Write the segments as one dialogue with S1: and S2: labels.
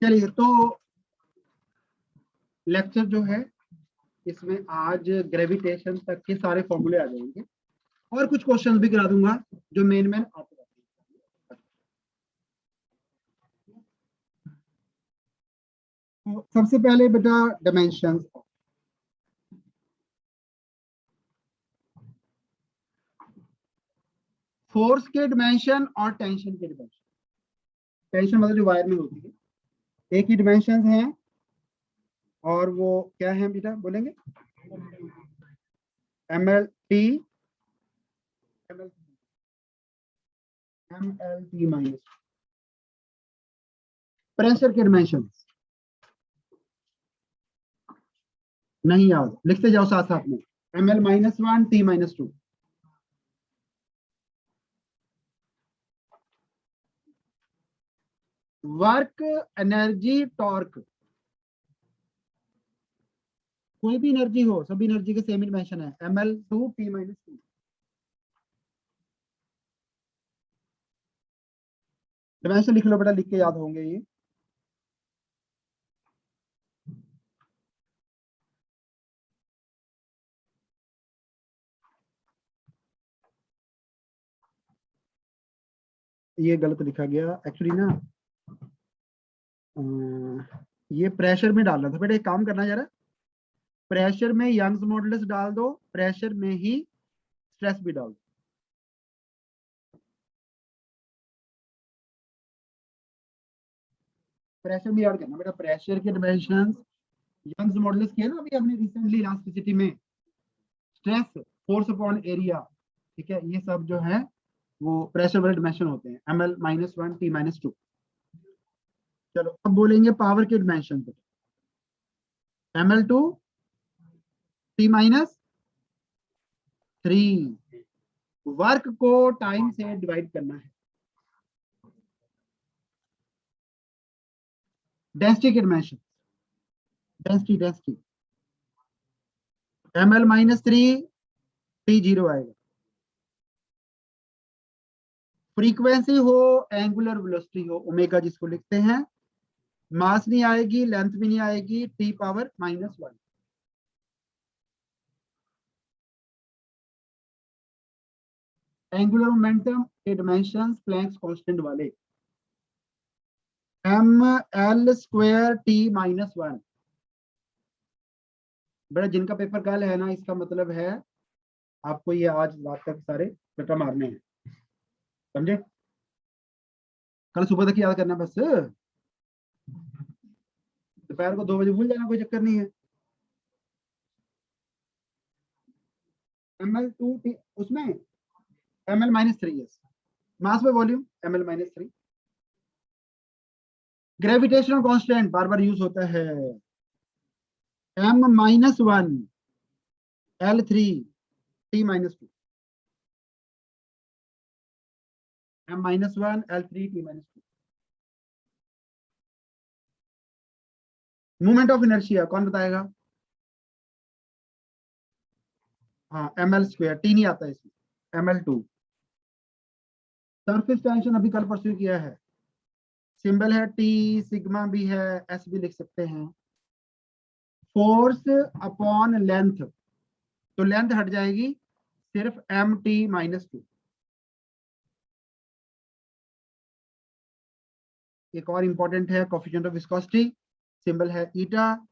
S1: चलिए, तो लेक्चर जो है इसमें आज ग्रेविटेशन तक के सारे फॉर्मूले आ जाएंगे और कुछ क्वेश्चंस भी करा दूंगा जो मेन आते रहते हैं। तो सबसे पहले बेटा डायमेंशंस, फोर्स के डिमेंशन और टेंशन के डिमेंशन। टेंशन मतलब जो वायर में होती है, एक ही डिमेंशन है और वो क्या है बेटा, बोलेंगे ml t माइनस। प्रेशर के डिमेंशन नहीं याद, लिखते जाओ साथ साथ में, ml-1 t-2। Work, energy, torque, कोई भी एनर्जी हो, सभी एनर्जी के सेम डिमेंशन है, ml2 t-2। डिमेंशन लिख लो बेटा, लिख के याद होंगे ये गलत लिखा गया एक्चुअली ना। ये प्रेशर में डालना था बेटा, एक काम करना जरा, प्रेशर में यंग्स मॉडुलस डाल दो, प्रेशर में ही स्ट्रेस भी डाल दो। प्रेशर में याद करना बेटा, प्रेशर के डिमेंशंस यंग्स मॉडुलस किया ना अभी हमने रिसेंटली इलास्टिसिटी में, स्ट्रेस, फोर्स अपॉन एरिया, ठीक है, ये सब जो है वो प्रेशर वाले डिमेंशन होते हैं, ml-1 t-2। चलो अब बोलेंगे पावर के डिमेंशन पे, ml2 t-3। वर्क को टाइम से डिवाइड करना है। डेंसिटी के डिमेंशन, डेंसिटी ml-3 t0 आएगा। फ्रीक्वेंसी हो, एंगुलर वेलोसिटी हो, ओमेगा जिसको लिखते हैं, मास नहीं आएगी, लेंथ भी नहीं आएगी, t⁻⁻1। एंगुलर मोमेंटम के डिमेंशंस प्लैंक्स कांस्टेंट वाले, ml² t-1। बेटा जिनका पेपर कल है ना, इसका मतलब है आपको ये आज रात तक सारे पेपर मारने हैं, समझे? कल सुबह तक याद करना बस, दोपहर को 2 बजे भूल जाना, कोई चक्कर नहीं है। ml2 t उसमें ml-3 है, मास में वॉल्यूम ml-3। ग्रेविटेशनल कांस्टेंट बार बार यूज होता है, m-1 l3 t-2, m-1 l3 t-2। Movement of inertia कौन बताएगा? हाँ ml², t नहीं आता इसमें, ml2। सरफेस टेंशन अभी कल परसों किया है, सिंबल है टी, सिग्मा भी है, एस भी लिख सकते हैं। फोर्स अपॉन लेंथ, तो लेंथ हट जाएगी, सिर्फ mt-2। एक और इंपॉर्टेंट है कोफिशिएंट ऑफ विस्कोसिटी, सिंबल है ईटा,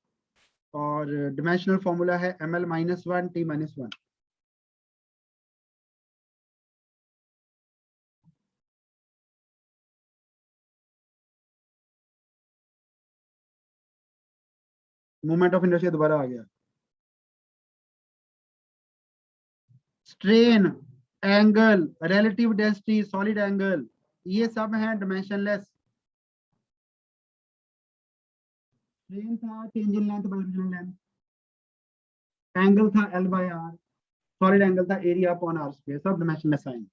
S1: और डिमेंशनल फॉर्मूला है ml-1 t-1। Movement of inertia दोबारा आ गया। Strain, angle, relative density, solid angle, ये सब हैं डिमेंशनलेस। स्ट्रेन था change in length bye original length, angle था L/R, सॉलिड एंगल था एरिया अपॉन आर स्क्वायर, सब डिमेंशनलेस आएंगे।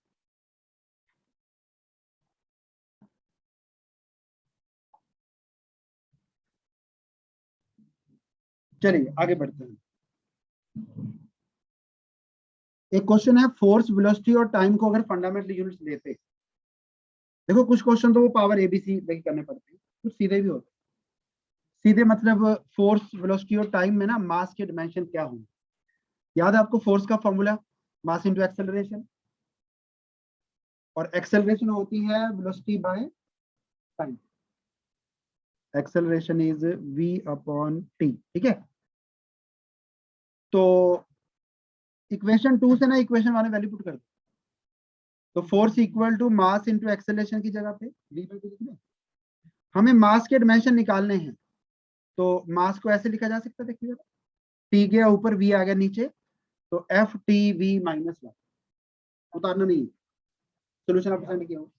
S1: चलिए आगे बढ़ते हैं। एक क्वेश्चन है, फोर्स, वेलोसिटी और टाइम को अगर फंडामेंटल यूनिट्स लेते, देखो कुछ क्वेश्चन तो वो पावर एबीसी लेके करने पड़ते हैं, कुछ सीधे भी होते हैं। सीधे मतलब फोर्स वेलोसिटी और टाइम में ना मास के डिमेंशन क्या होंगे। याद है आपको फोर्स का फॉर्मूला, मास इनटू एक्सेलरेशन, और एक्सेलरेशन होती है velocity by time. Acceleration is v upon t, ठीक है। तो इक्वेशन 2 से ना इक्वेशन 1 में वैल्यू पुट कर दो, तो force equal to mass into acceleration की जगह पे v बाय t लिख दें। हमें मास के डिमेंशन निकालने हैं, तो मास को ऐसे लिखा जा सकता है, देखिए t गया ऊपर, v आ गया नीचे, तो एफ टी वी माइनस 1, उतारना नहीं है। सोल्यूशन आप फाइंड किया हो,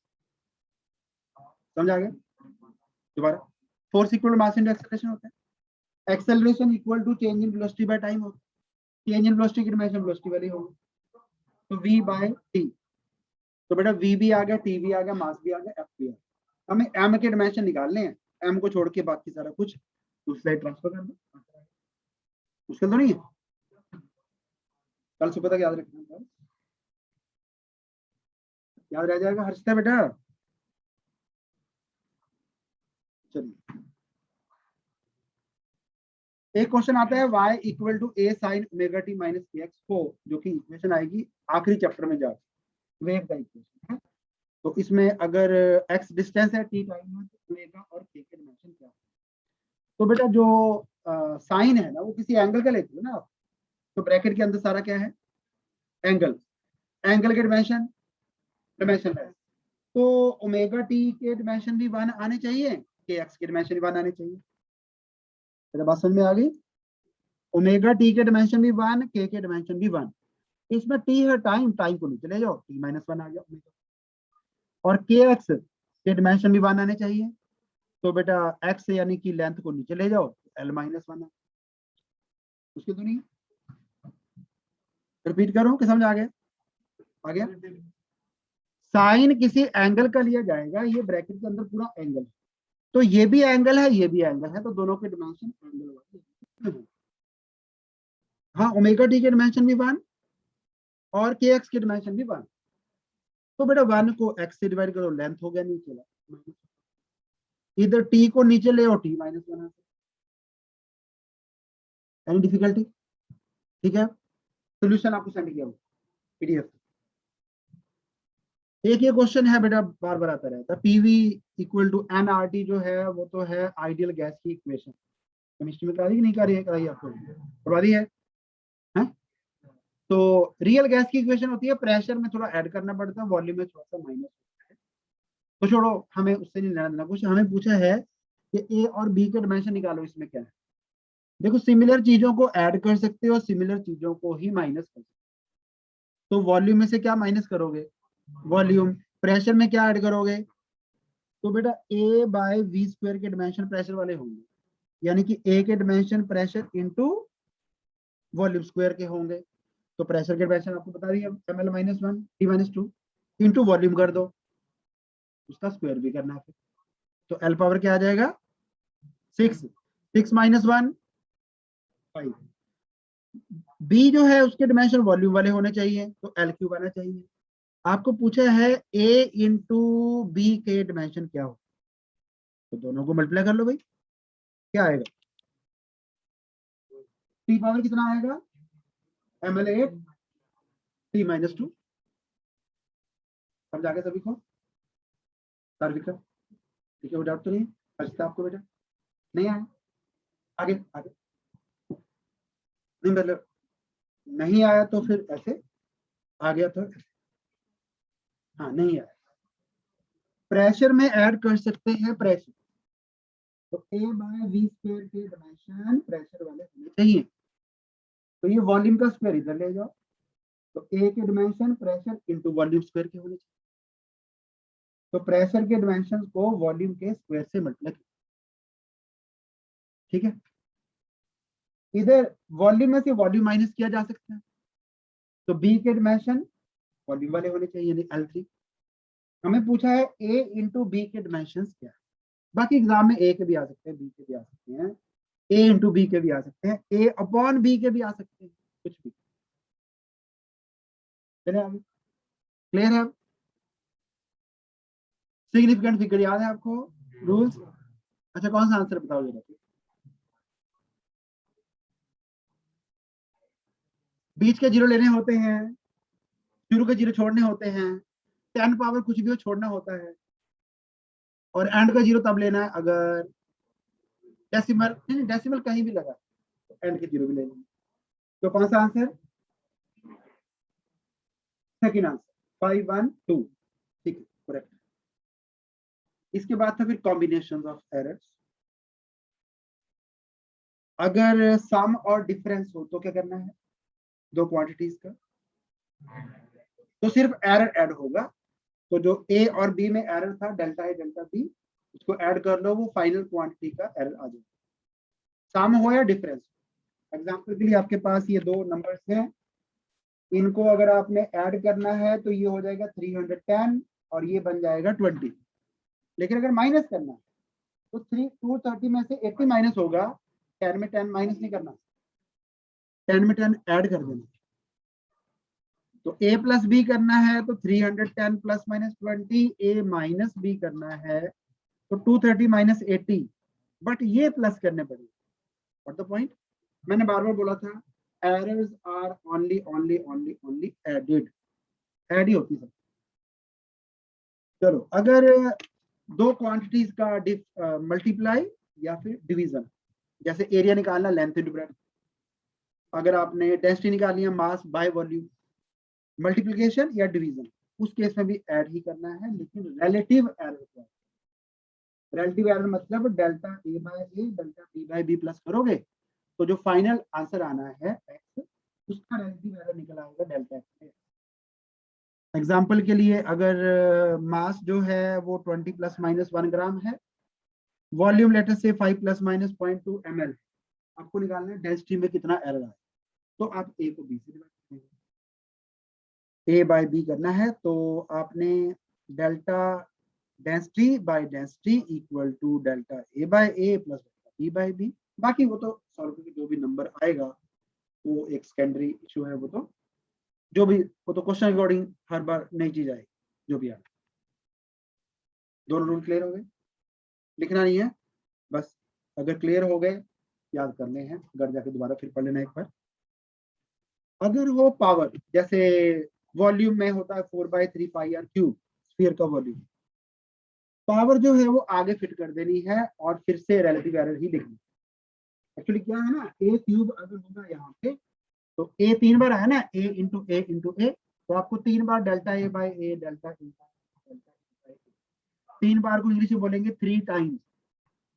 S1: समझ आ गया। दोबारा, force equal to mass into acceleration होता है, acceleration equal to change in velocity by time होता है, चेंज इन वेलोसिटी की डिमेंशन वेलोसिटी वाली होगी, तो v बाय t। तो बेटा v भी आ गया, t भी आ गया, मास भी आ गया, f भी आ गया। हमें m के डिमेंशन निकालने हैं, m को छोड़ के बाकी सारा कुछ दूसरी साइड ट्रांसफर कर दो। मुश्किल तो नहीं है, कल सुबह तक याद रखना, याद रह जाएगा हर्षिता बेटा। चलिए, एक क्वेश्चन आता है y equal to a sine omega T minus K X को, जो कि इक्वेशन आएगी आखिरी चैप्टर में जाकर, वेव का इक्वेशन है। तो इसमें अगर x डिस्टेंस है, t टाइम है, तो ओमेगा और k के डिमेंशन क्या है। तो बेटा जो साइन है ना, वो किसी एंगल का लेते हो ना आप, तो ब्रैकेट के अंदर सारा क्या है, एंगल, एंगल के डिमेंशन, डिमेंशन है। तो ओमेगा टी के डिमेंशन भी 1 आने चाहिए, के एक्स के डिमेंशन भी 1 आने चाहिए। मेरा बात समझ में आ गई। ओमेगा टी के डिमेंशन भी 1, के डिमेंशन भी 1। इसमें टी है टाइम, टाइम को नीचे ले जाओ, टी माइनस 1 आ गया ओमेगा। और के एक्स के डिमेंशन भी 1 आने चाहिए, तो बेटा एक्स यानी कि लेंथ को नीचे ले जाओ, एल माइनस 1 है। उसकी तो नहीं, रिपीट करो कि समझ आ गया, आ गया। साइन किसी एंगल का लिया जाएगा, ये ब्रैकेट के अंदर पूरा एंगल है, तो ये भी एंगल है, ये भी एंगल है, तो दोनों के डिमेंशन एंगल वाले। हाँ, ओमेगा टी के डिमेंशन भी 1 और के एक्स के डिमेंशन भी 1। तो बेटा 1 को x से डिवाइड करो, लेंथ हो गया नीचे वाला, इधर t को नीचे ले और t माइनस 1। एनी डिफिकल्टी, ठीक है। सोल्यूशन आपको सेंड किया पीडीएफ। एक ये क्वेश्चन है बेटा, बार बार आता रहता है, P V equal to N R T, जो है वो तो है आइडियल गैस की इक्वेशन। केमिस्ट्री में करा दी कि नहीं कराई आपको, करवा दी है, हैं? तो रियल गैस की इक्वेशन होती है, प्रेशर में थोड़ा ऐड करना पड़ता है, वॉल्यूम में थोड़ा सा माइनस होता है। तो छोड़ो, हमें उससे नहीं लेना देना कुछ। हमें पूछा है कि ए और बी के डिमेंशन निकालो, इसमें क्या है। देखो, सिमिलर चीजों को ऐड कर सकते हो, सिमिलर चीजों को ही माइनस कर सकते हो। तो वॉल्यूम में से क्या माइनस करोगे, वॉल्यूम। प्रेशर में क्या ऐड करोगे, तो बेटा ए बाय वी स्क्वायर के डिमेंशन प्रेशर वाले होंगे, यानी कि ए के dimension pressure into volume square के होंगे। तो प्रेशर के डिमेंशन आपको बता रही है, M L minus 1 T minus 2 into volume कर दो, उसका स्क्वायर भी करना है फिर, तो एल पावर क्या आ जाएगा 6, 6 माइनस 1 5। बी जो है उसके डिमेंशन वॉल्यूम वाले होने चाहिए, तो एल क्यूब आना चाहिए। आपको पूछा है ए इंटू बी के डिमेंशन क्या हो, तो दोनों को मल्टीप्लाई कर लो भाई, क्या आएगा, टी पावर कितना आएगा, एम एल 8 टी माइनस 2। समझ आ गया सभी को, सार्विका, ठीक है, डाउट तो नहीं अच्छा आपको बेटा, नहीं आया, आगे आगे, नहीं मतलब नहीं आया तो फिर ऐसे, आ गया तो ऐसे। हाँ, नहीं आया, प्रेशर में ऐड कर सकते हैं प्रेशर, तो ए बाय वी स्क्वायर के डिमेंशन प्रेशर वाले होने चाहिए, तो ये वॉल्यूम का स्क्वायर इधर ले जाओ, तो ए के dimension pressure into volume square के होने चाहिए, तो प्रेशर के डिमेंशन को वॉल्यूम के स्क्वायर से मल्टीप्लाई, ठीक है। इधर वॉल्यूम में से वॉल्यूम माइनस किया जा सकता है, तो बी के डिमेंशन वॉल्यूम वाले होने चाहिए, यानी L3। हमें पूछा है ए इंटू बी के डिमेंशन क्या है, बाकी एग्जाम में ए के भी आ सकते हैं, बी के भी आ सकते हैं, ए इंटू बी के भी आ सकते हैं, ए अपॉन बी के भी आ सकते हैं, कुछ भी। चलिए आगे, क्लियर है। सिग्निफिकेंट फिगर याद है आपको, रूल्स। अच्छा, कौन सा आंसर बताओ जरा, बीच के जीरो लेने होते हैं, शुरू के जीरो छोड़ने होते हैं, 10 पावर कुछ भी हो छोड़ना होता है, और एंड का जीरो तब लेना है अगर डेसिमल, नहीं डेसिमल कहीं भी लगा तो एंड के जीरो भी ले लेंगे। तो कौन सा आंसर? सेकंड आंसर 512, ठीक है, करेक्ट। इसके बाद था फिर कॉम्बिनेशन ऑफ एरर्स। अगर सम और डिफरेंस हो तो क्या करना है? दो क्वांटिटीज का तो सिर्फ एरर ऐड होगा। तो जो ए और बी में एरर था डेल्टा ए डेल्टा बी, उसको ऐड कर लो, वो फाइनल क्वांटिटी का एरर आ जाएगा, सम हो या डिफरेंस। एग्जांपल के लिए आपके पास ये दो नंबर्स हैं, इनको अगर आपने ऐड करना है तो ये हो जाएगा 310 और ये बन जाएगा 20। लेकिन अगर माइनस करना है तो 230 में से 80 माइनस होगा, 10 में 10 माइनस नहीं करना, 10 में 10 ऐड कर देना। तो a प्लस बी करना है तो 310 plus minus 20, a minus b करना है तो 230 माइनस 80, बट ये प्लस करने पड़ेंगे। What the point? मैंने बार बार बोला था, errors are only only only only added, add ही होती है। चलो, अगर दो क्वांटिटीज का मल्टीप्लाई या फिर डिवीजन, जैसे एरिया निकालना लेंथ इंटू ब्रेड्थ, अगर आपने डेंसिटी निकालनी है मास बाय वॉल्यूम, मल्टीप्लिकेशन या डिवीजन, उस केस में भी ऐड ही करना है, लेकिन रिलेटिव एरर क्या है? रिलेटिव एरर मतलब delta A by A delta B by B plus करोगे तो जो फाइनल आंसर आना है एक्स, उसका रिलेटिव एरर निकल आएगा डेल्टा एक्स। एग्जाम्पल के लिए अगर मास जो है वो 20 प्लस माइनस 1 ग्राम है, वॉल्यूम लेटर से 5 प्लस माइनस 0.2 ml, आपको निकालना है डेंसिटी में कितना एरर आए, तो आप ए को बी से डिवाइड करेंगे, ए बाय बी करना है तो आपने delta density by density equal to delta A by A plus delta B by B. बाकी वो तो सॉल्व करके जो भी नंबर आएगा वो एक सेकेंडरी इशू है, वो तो जो भी, वो तो क्वेश्चन अकॉर्डिंग हर बार नई चीज आएगी जो भी आए। दोनों रूल क्लियर हो गए? लिखना नहीं है बस, अगर क्लियर हो गए याद करने हैं, घर जाके दोबारा फिर पढ़ लेना एक बार। अगर वो पावर जैसे वॉल्यूम में होता है 4/3 पाई आर क्यूब, स्फीयर का वॉल्यूम, पावर जो है वो आगे फिट कर देनी है और फिर से रिलेटिव एरर ही लिखनी। एक्चुअली क्या है ना, ए क्यूब अगर होगा यहाँ पे तो ए 3 बार आया ना, ए इंटू ए इंटू ए, तो आपको 3 बार delta A by A delta A delta A, 3 बार को इंग्लिश में बोलेंगे 3 टाइम्स,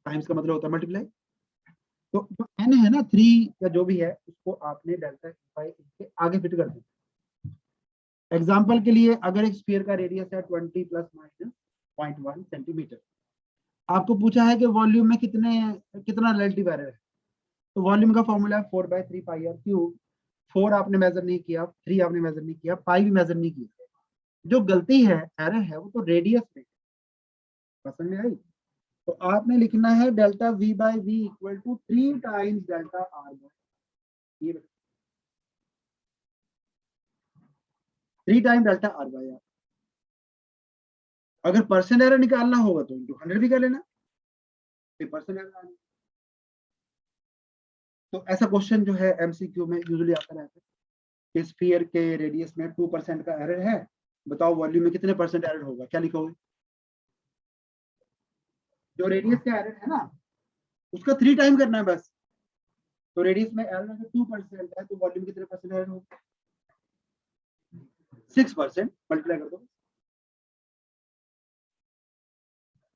S1: टाइम्स का मतलब होता है मल्टीप्लाई। तो जो एन है ना 3 या जो भी है, उसको आपने डेल्टा ए बाय ए के आगे फिट कर देना। एग्जाम्पल के लिए अगर एक स्फीयर का रेडियस है 20 प्लस माइनस 0.1 सेंटीमीटर, आपको पूछा है कि वॉल्यूम में कितना रिलेटिव एरर है, तो वॉल्यूम का फॉर्मूला है 4/3 पाई आर क्यूब। 4 आपने मेजर नहीं किया, 3 आपने मेजर नहीं किया, पाई भी मेजर नहीं किया, जो गलती है एरर है वो तो रेडियस में। पसंद में आई? तो आपने लिखना है delta V by V equal to 3 times delta R by, ये 3 time delta R by R. अगर परसेंट एरर निकालना होगा तो इंटू 100 भी कर लेना, फिर परसेंट एरर आना। तो ऐसा क्वेश्चन जो है एमसीक्यू में यूजुअली आता रहता है कि स्फीयर के रेडियस में 2% का एरर है, बताओ वॉल्यूम में कितने परसेंट एरर होगा, क्या लिखोगे? जो रेडियस का एरर है ना उसका 3 टाइम करना है बस। तो रेडियस में एरर अगर 2% है तो वॉल्यूम कितने परसेंट एरर होगा? 6%, मल्टीप्लाई कर दो।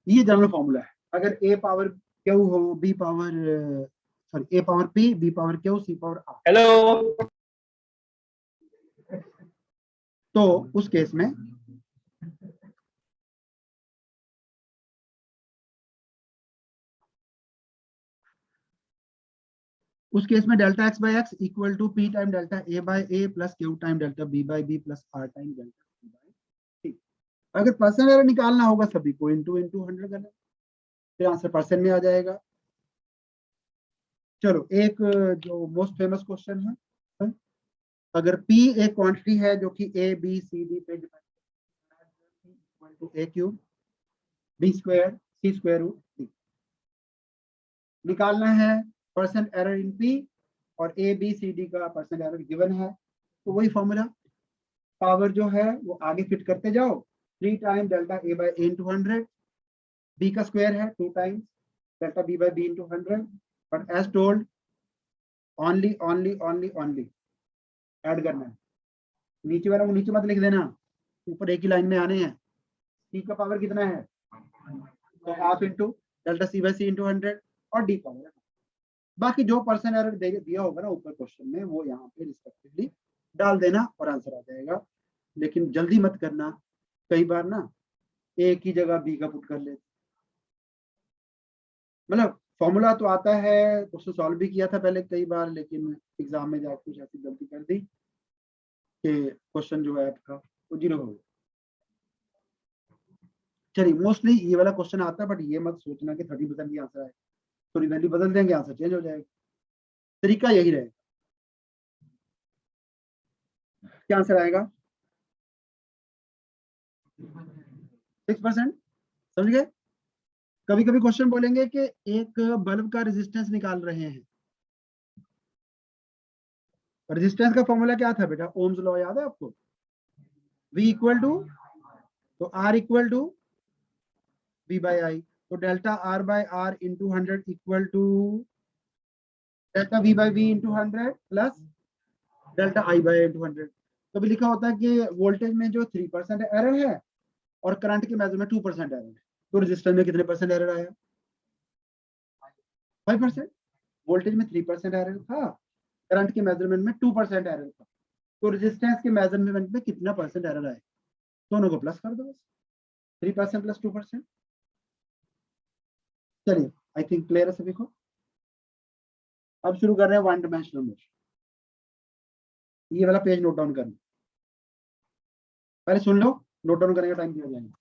S1: ये जनरल फॉर्मूला है। अगर ए पावर क्यू हो, B power sorry A power P, B power Q, C power R,
S2: hello,
S1: तो उस केस में delta X by X equal to P time delta A by A plus Q time delta B by B plus R time delta C by C. अगर percent error निकालना होगा सभी को into into 100 करना, फिर answer percent में आ जाएगा। चलो, एक जो मोस्ट फेमस क्वेश्चन है, अगर P एक क्वांटिटी है जो कि A B C D पे depend to A cube B square C square root D, निकालना है परसेंट एरर इन P और A B C D का परसेंट एरर गिवन है, तो वही फॉर्मूला, पावर जो है वो आगे फिट करते जाओ, 3 time delta A by A into 100, B का स्क्वायर है 2 times delta B by B into 100, but as told only only only only add करना है, नीचे वाला को नीचे मत लिख देना, ऊपर एक ही लाइन में आने हैं। सी का पावर कितना है, तो half into delta C by C into 100 और डी पावर, बाकी जो परसेंट एरर दिया होगा ना ऊपर क्वेश्चन में वो यहाँ पे रिस्पेक्टिवली डाल देना और आंसर आ जाएगा। लेकिन जल्दी मत करना, कई बार ना ए की जगह बी का पुट कर लेते, मतलब फॉर्मूला तो आता है, उसको सॉल्व भी किया था पहले कई बार, लेकिन एग्जाम में जाकर कुछ ऐसी गलती कर दी कि क्वेश्चन जो है आपका वो 0 हो गया। चलिए, मोस्टली ये वाला क्वेश्चन आता है, बट ये मत सोचना कि 30% की आंसर आए, थोड़ी वैल्यू बदल देंगे आंसर चेंज हो जाएगा, तरीका यही रहेगा। क्या आंसर आएगा, 6%, समझ गए। कभी कभी क्वेश्चन बोलेंगे कि एक बल्ब का रेजिस्टेंस निकाल रहे हैं, रेजिस्टेंस का फॉर्मूला क्या था बेटा, ओम्स लॉ याद है आपको, V इक्वल टू, तो R equal to V by I, तो delta R by R into 100 equal to delta V by V into 100 plus delta I by into 100। कभी लिखा होता है कि वोल्टेज में जो 3% एरर है और करंट की मेजर में 2% एरर है, तो रेजिस्टर में कितने परसेंट एरर आया, 5%। वोल्टेज में 3% एरर था, करंट के मेजरमेंट में 2% एरर था, तो रेजिस्टेंस के मेजरमेंट में कितना परसेंट एरर आए, दोनों को प्लस कर दो बस, 3% प्लस 2%। चलिए, आई थिंक क्लियर है सभी को। अब शुरू कर रहे हैं वन डायमेंशनल मोशन। ये वाला पेज नोट डाउन करना, पहले सुन लो, नोट डाउन करने का टाइम दिया जाएगा।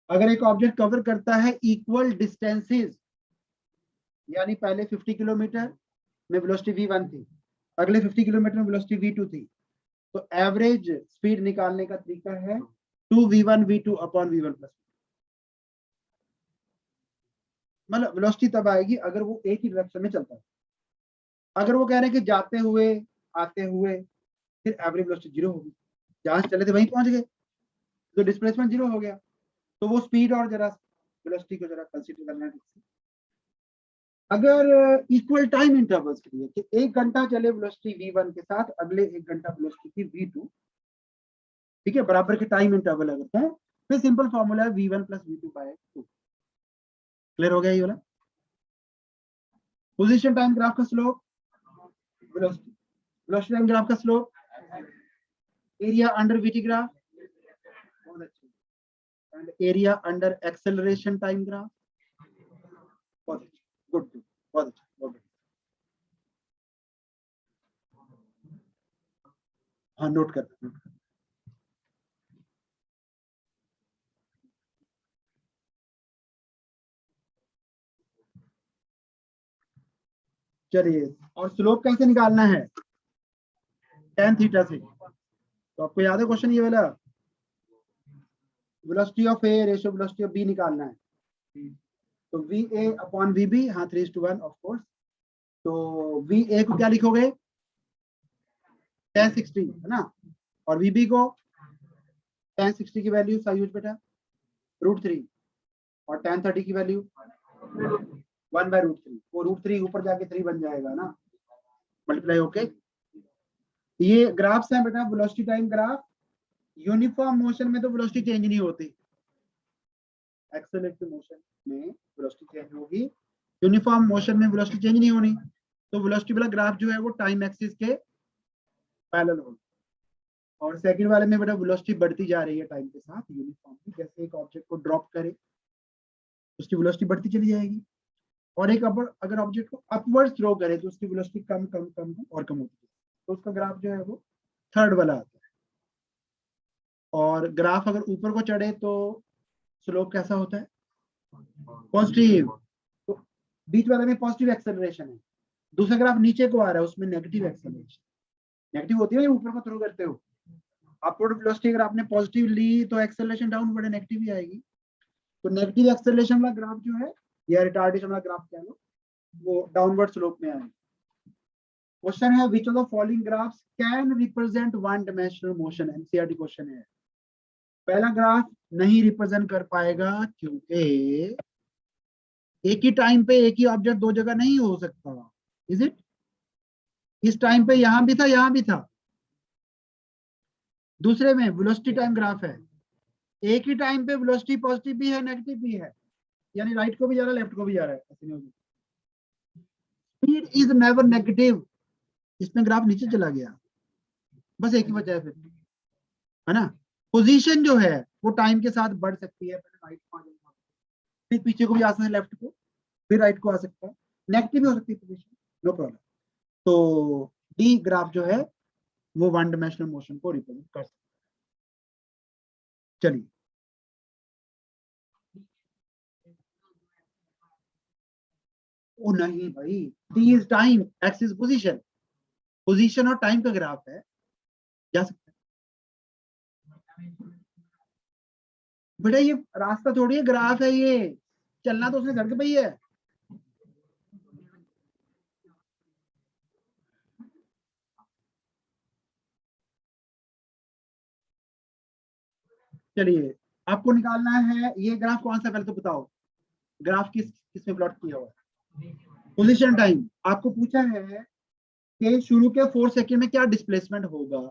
S1: अगर एक ऑब्जेक्ट कवर करता है इक्वल डिस्टेंसेस, यानी पहले 50 किलोमीटर में वेलोसिटी v1 थी, अगले 50 किलोमीटर में वेलोसिटी v2 थी, तो एवरेज स्पीड निकालने का तरीका है 2v1 v2 upon v1 plus, मतलब वेलोसिटी तब आएगी अगर वो एक ही डायरेक्शन में चलता है। अगर वो कह रहे हैं कि जाते हुए आते हुए, फिर एवरेज वेलोसिटी 0 होगी, जहां से चले थे वहीं पहुंच गए, तो डिस्प्लेसमेंट 0 हो गया। तो वो स्पीड और जरा वेलोसिटी को जरा कंसीडर करना है। अगर इक्वल टाइम इंटरवल्स के लिए कि 1 घंटा चले वेलोसिटी v1 के साथ, अगले 1 घंटा वेलोसिटी थी v2, ठीक है, बराबर के टाइम इंटरवल अगर है, फिर सिंपल फॉर्मूला है v1 plus v2 bye 2। Clear हो गया ये वाला। पोजीशन टाइम ग्राफ का slope, velocity, velocity time graph का slope, area under VT graph, बहुत अच्छा, and area under acceleration time graph, बहुत अच्छा, गुड, बहुत अच्छा, बहुत अच्छा। हाँ, नोट करना, नोट करना। चलिए, और स्लोप कैसे निकालना है, tan थीटा से। तो आपको याद है क्वेश्चन ये वाला, velocity of A ratio velocity of B निकालना है, तो V A upon V B, हाँ 3:1 ऑफ कोर्स। तो वी ए को क्या लिखोगे, tan 60 है ना, और वी बी को tan 60 की वैल्यू सा यूज बेटा √3, और tan 30 की वैल्यू 1/√3, वो √3 ऊपर जाके 3 बन जाएगा ना, मल्टीप्लाई होके। ये ग्राफ्स हैं बेटा, velocity time graph. Uniform motion में तो वेलोसिटी चेंज नहीं होती, एक्सेलरेटिव मोशन में वेलोसिटी चेंज होगी, यूनिफॉर्म मोशन में वेलोसिटी चेंज नहीं होनी। तो वेलोसिटी वाला ग्राफ जो है वो टाइम एक्सिस के पैरेलल होगा, और सेकंड वाले में बेटा वेलोसिटी बढ़ती जा रही है टाइम के साथ यूनिफॉर्मली, जैसे एक ऑब्जेक्ट को ड्रॉप करे उसकी वेलोसिटी बढ़ती चली जाएगी, और एक अगर ऑब्जेक्ट को अपवर्ड थ्रो करे तो उसकी वेलोसिटी कम कम कम और कम होती है, तो उसका ग्राफ जो है वो थर्ड वाला आता है। और ग्राफ अगर ऊपर को चढ़े तो स्लोप कैसा होता है, पॉजिटिव, तो बीच वाले में पॉजिटिव एक्सेलरेशन है। दूसरा ग्राफ नीचे को आ रहा है, उसमें नेगेटिव एक्सेलरेशन, नेगेटिव होती है ऊपर को थ्रो करते हो, अपवर्ड वेलोसिटी अगर आपने पॉजिटिव ली तो एक्सेलरेशन डाउनवर्ड नेगेटिव ही आएगी। तो नेगेटिव एक्सेलरेशन वाला ग्राफ जो है या रिटार्डेशन वाला ग्राफ कह लो, वो डाउनवर्ड स्लोप में आएगा। क्वेश्चन है which of the following graphs can represent one dimensional motion, NCERT question है। पहला ग्राफ नहीं रिप्रेजेंट कर पाएगा क्योंकि एक ही टाइम पे एक ही ऑब्जेक्ट दो जगह नहीं हो सकता। Is it? इस टाइम पे यहां भी था, यहां भी था। दूसरे में वेलोसिटी टाइम ग्राफ है, एक ही टाइम पे वेलोसिटी पॉजिटिव भी है नेगेटिव भी है, यानी राइट को भी जा रहा है लेफ्ट को भी जा रहा है, ऐसे नहीं होगी। स्पीड इज नेवर नेगेटिव, इसमें ग्राफ नीचे चला गया, बस एक ही वजह है फिर, है ना। पोजीशन जो है वो टाइम के साथ बढ़ सकती है, पहले राइट को आ जाएगा, फिर पीछे को भी आ सकता है लेफ्ट को, फिर राइट को आ सकता है, नेगेटिव भी हो सकती है पोजीशन, नो प्रॉब्लम। तो डी ग्राफ जो है वो वन डायमेंशनल मोशन को रिप्रेजेंट कर सकता है। चलिए, ओ नहीं भाई, T is time, x is position, position और टाइम का ग्राफ है, जा सकता है। बेटा ये रास्ता थोड़ी है, ग्राफ है ये, चलना तो उसने सड़क पे ही है। चलिए, आपको निकालना है ये ग्राफ कौन सा, पहले तो बताओ ग्राफ किस में प्लॉट किया हुआ है। पोजीशन टाइम आपको पूछा है कि शुरू के 4 सेकंड में क्या डिस्प्लेसमेंट होगा,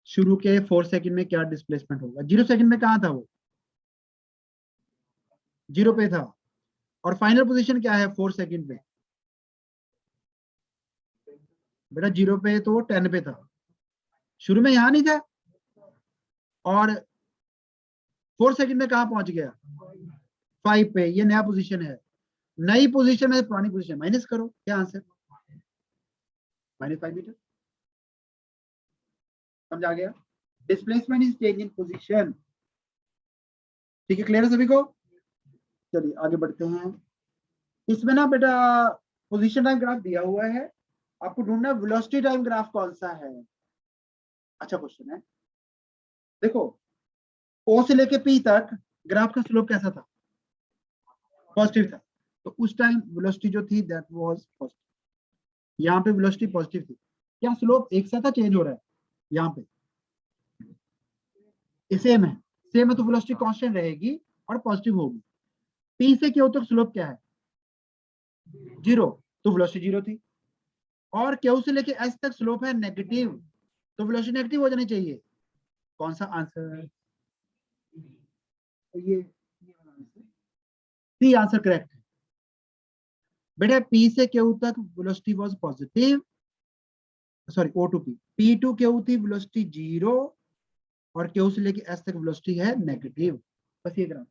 S1: शुरू के 4 सेकंड में क्या डिस्प्लेसमेंट होगा। 0 सेकंड में कहा था वो, 0 पे था, और फाइनल पोजीशन क्या है 4 सेकंड पे। बेटा 0 पे तो 10 पे था, शुरू में यहां नहीं था, और 4 सेकंड में कहा पहुंच गया 5 पे, ये नया पोजीशन है। नई पोजीशन में पुरानी पोजीशन माइनस करो, क्या आंसर, -5 मीटर। समझ आ गया, displacement is change in position. ठीक है, क्लियर है सभी को। चलिए आगे बढ़ते हैं। इसमें ना बेटा पोजीशन टाइम ग्राफ दिया हुआ है, आपको ढूंढना है वेलोसिटी टाइम ग्राफ कौन सा है। अच्छा क्वेश्चन है, देखो ओ से लेके पी तक ग्राफ का स्लोप कैसा था, पॉजिटिव था, तो उस टाइम वेलोसिटी जो थी दैट वाज पॉजिटिव, यहाँ पे वेलोसिटी पॉजिटिव थी, क्या स्लोप एक साथ चेंज हो रहा है, यहाँ पे सेम है, सेम है तो वेलोसिटी कांस्टेंट रहेगी और पॉजिटिव होगी। पी से क्यू तक स्लोप क्या है, 0, तो वेलोसिटी 0 थी, और क्यू से लेके एस तक स्लोप है नेगेटिव, तो वेलोसिटी नेगेटिव हो जानी चाहिए। कौन सा आंसर है, ये सी आंसर करेक्ट है। बेटा पी से क्यू तक velocity was positive, sorry O to P to Q थी वेलोसिटी 0, और क्यू से लेके एस तक वेलोसिटी है नेगेटिव, बस ये ग्राफ,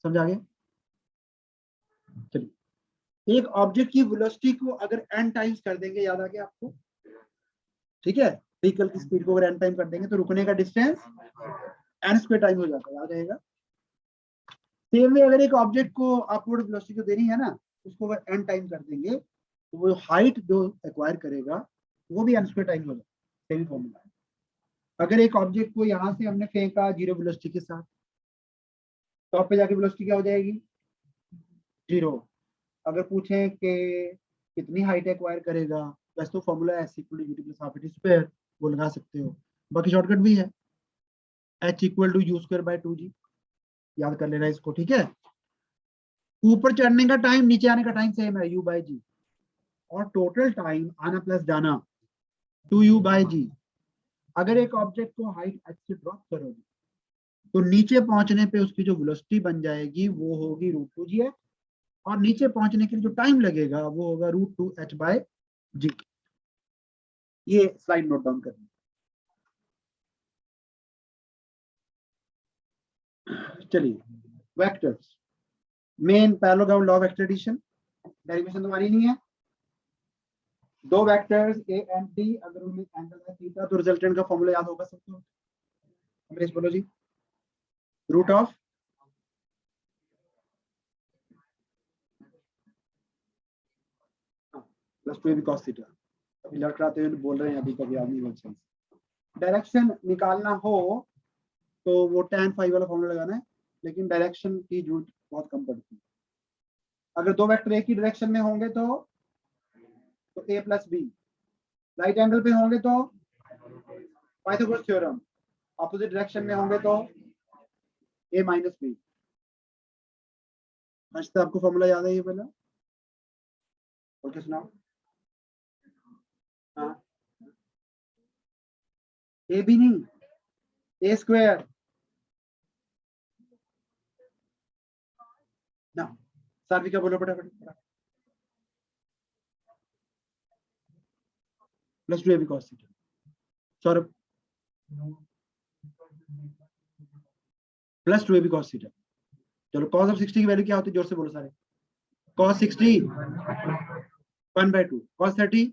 S1: समझ आ गया। चलिए, एक ऑब्जेक्ट की वेलोसिटी को अगर n टाइम्स कर देंगे, याद आ गया आपको, ठीक है, व्हीकल की स्पीड को अगर n टाइम कर देंगे तो रुकने का डिस्टेंस n² टाइम हो जाता है, याद रहेगा। सेम वे अगर एक ऑब्जेक्ट को अपवर्ड वेलोसिटी जो देनी है ना, उसको अगर n टाइम कर देंगे तो वो हाइट जो एक्वायर करेगा वो भी n² टाइम हो जाएगा, सेम फॉर्मूला है। अगर एक ऑब्जेक्ट को यहाँ से हमने फेंका 0 वेलोसिटी के साथ, टॉप पे जाके वेलोसिटी क्या हो जाएगी, 0। अगर पूछे कि कितनी हाइट एक्वायर करेगा, वैसे तो फॉर्मूला है h=v+half वो लगा सकते हो, बाकी शॉर्टकट भी है h=u²/2g, याद कर लेना इसको, ठीक है। ऊपर चढ़ने का टाइम नीचे आने का टाइम सेम है u/g, और टोटल टाइम आना प्लस जाना 2u/g। अगर एक ऑब्जेक्ट को हाइट h से ड्रॉप करोगे तो नीचे पहुंचने पे उसकी जो वेलोसिटी बन जाएगी वो होगी √2gh, और नीचे पहुंचने के लिए जो टाइम लगेगा वो होगा √2h/g। ये स्लाइड नोट डाउन करनी। चलिए, वेक्टर्स, मेन parallelogram law of vector addition, derivation तुम्हारी नहीं है। दो वेक्टर्स ए एंड डी, अगर उनमें एंगल है थीटा तो रिजल्टेंट का फॉर्मूला याद होगा सबको, अमरीश बोलो जी, root of +2ab cos theta. अभी लड़का आते हुए बोल रहे हैं, अभी कभी याद नहीं होगा। डायरेक्शन निकालना हो तो वो tan phi वाला फॉर्मूला लगाना है, लेकिन डायरेक्शन की जरूरत बहुत कम पड़ती है। अगर दो वेक्टर एक ही डायरेक्शन में होंगे तो a plus B, right angle पे होंगे तो पाइथागोरस थ्योरम, ऑपोजिट डायरेक्शन में होंगे तो a माइनस बी। अच्छा, आपको फॉर्मूला याद है ये पहला? ओके सुनाओ। हाँ, ए बी नहीं, ए स्क्वायर ना। सार्विका बोलो फटाफट। Plus 2ab cos theta. Saurabh plus 2ab cos theta. चलो cos ऑफ 60 की वैल्यू क्या होती है, जोर से बोलो सारे। cos 60 1/2, cos 30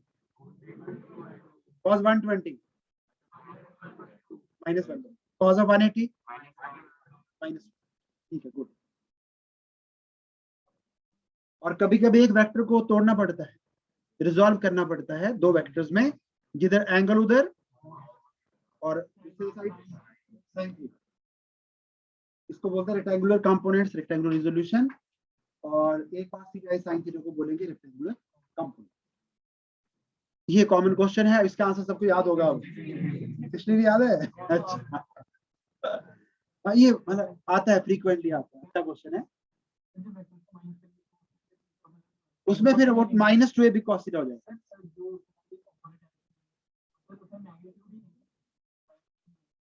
S1: cos 120 -1, cos of 180 minus. ठीक है, गुड। और कभी कभी एक वेक्टर को तोड़ना पड़ता है, रिजॉल्व करना पड़ता है दो वेक्टर्स में, जिधर एंगल उधर और दूसरी साइड साइन थीटा। इसको बोलते हैं रेक्टेंगुलर कंपोनेंट्स, रेक्टेंगुलर रिजोल्यूशन। और एक cos थीटा साइन थीटा को बोलेंगे रेक्टेंगुलर कंपोनेंट। ये कॉमन क्वेश्चन है, इसका आंसर सबको याद होगा। अब पिछले भी याद है? अच्छा, ये मतलब आता है, फ्रीक्वेंटली आता है, अच्छा क्वेश्चन है। उसमें फिर वो -2ab cos थीटा हो जाएगा।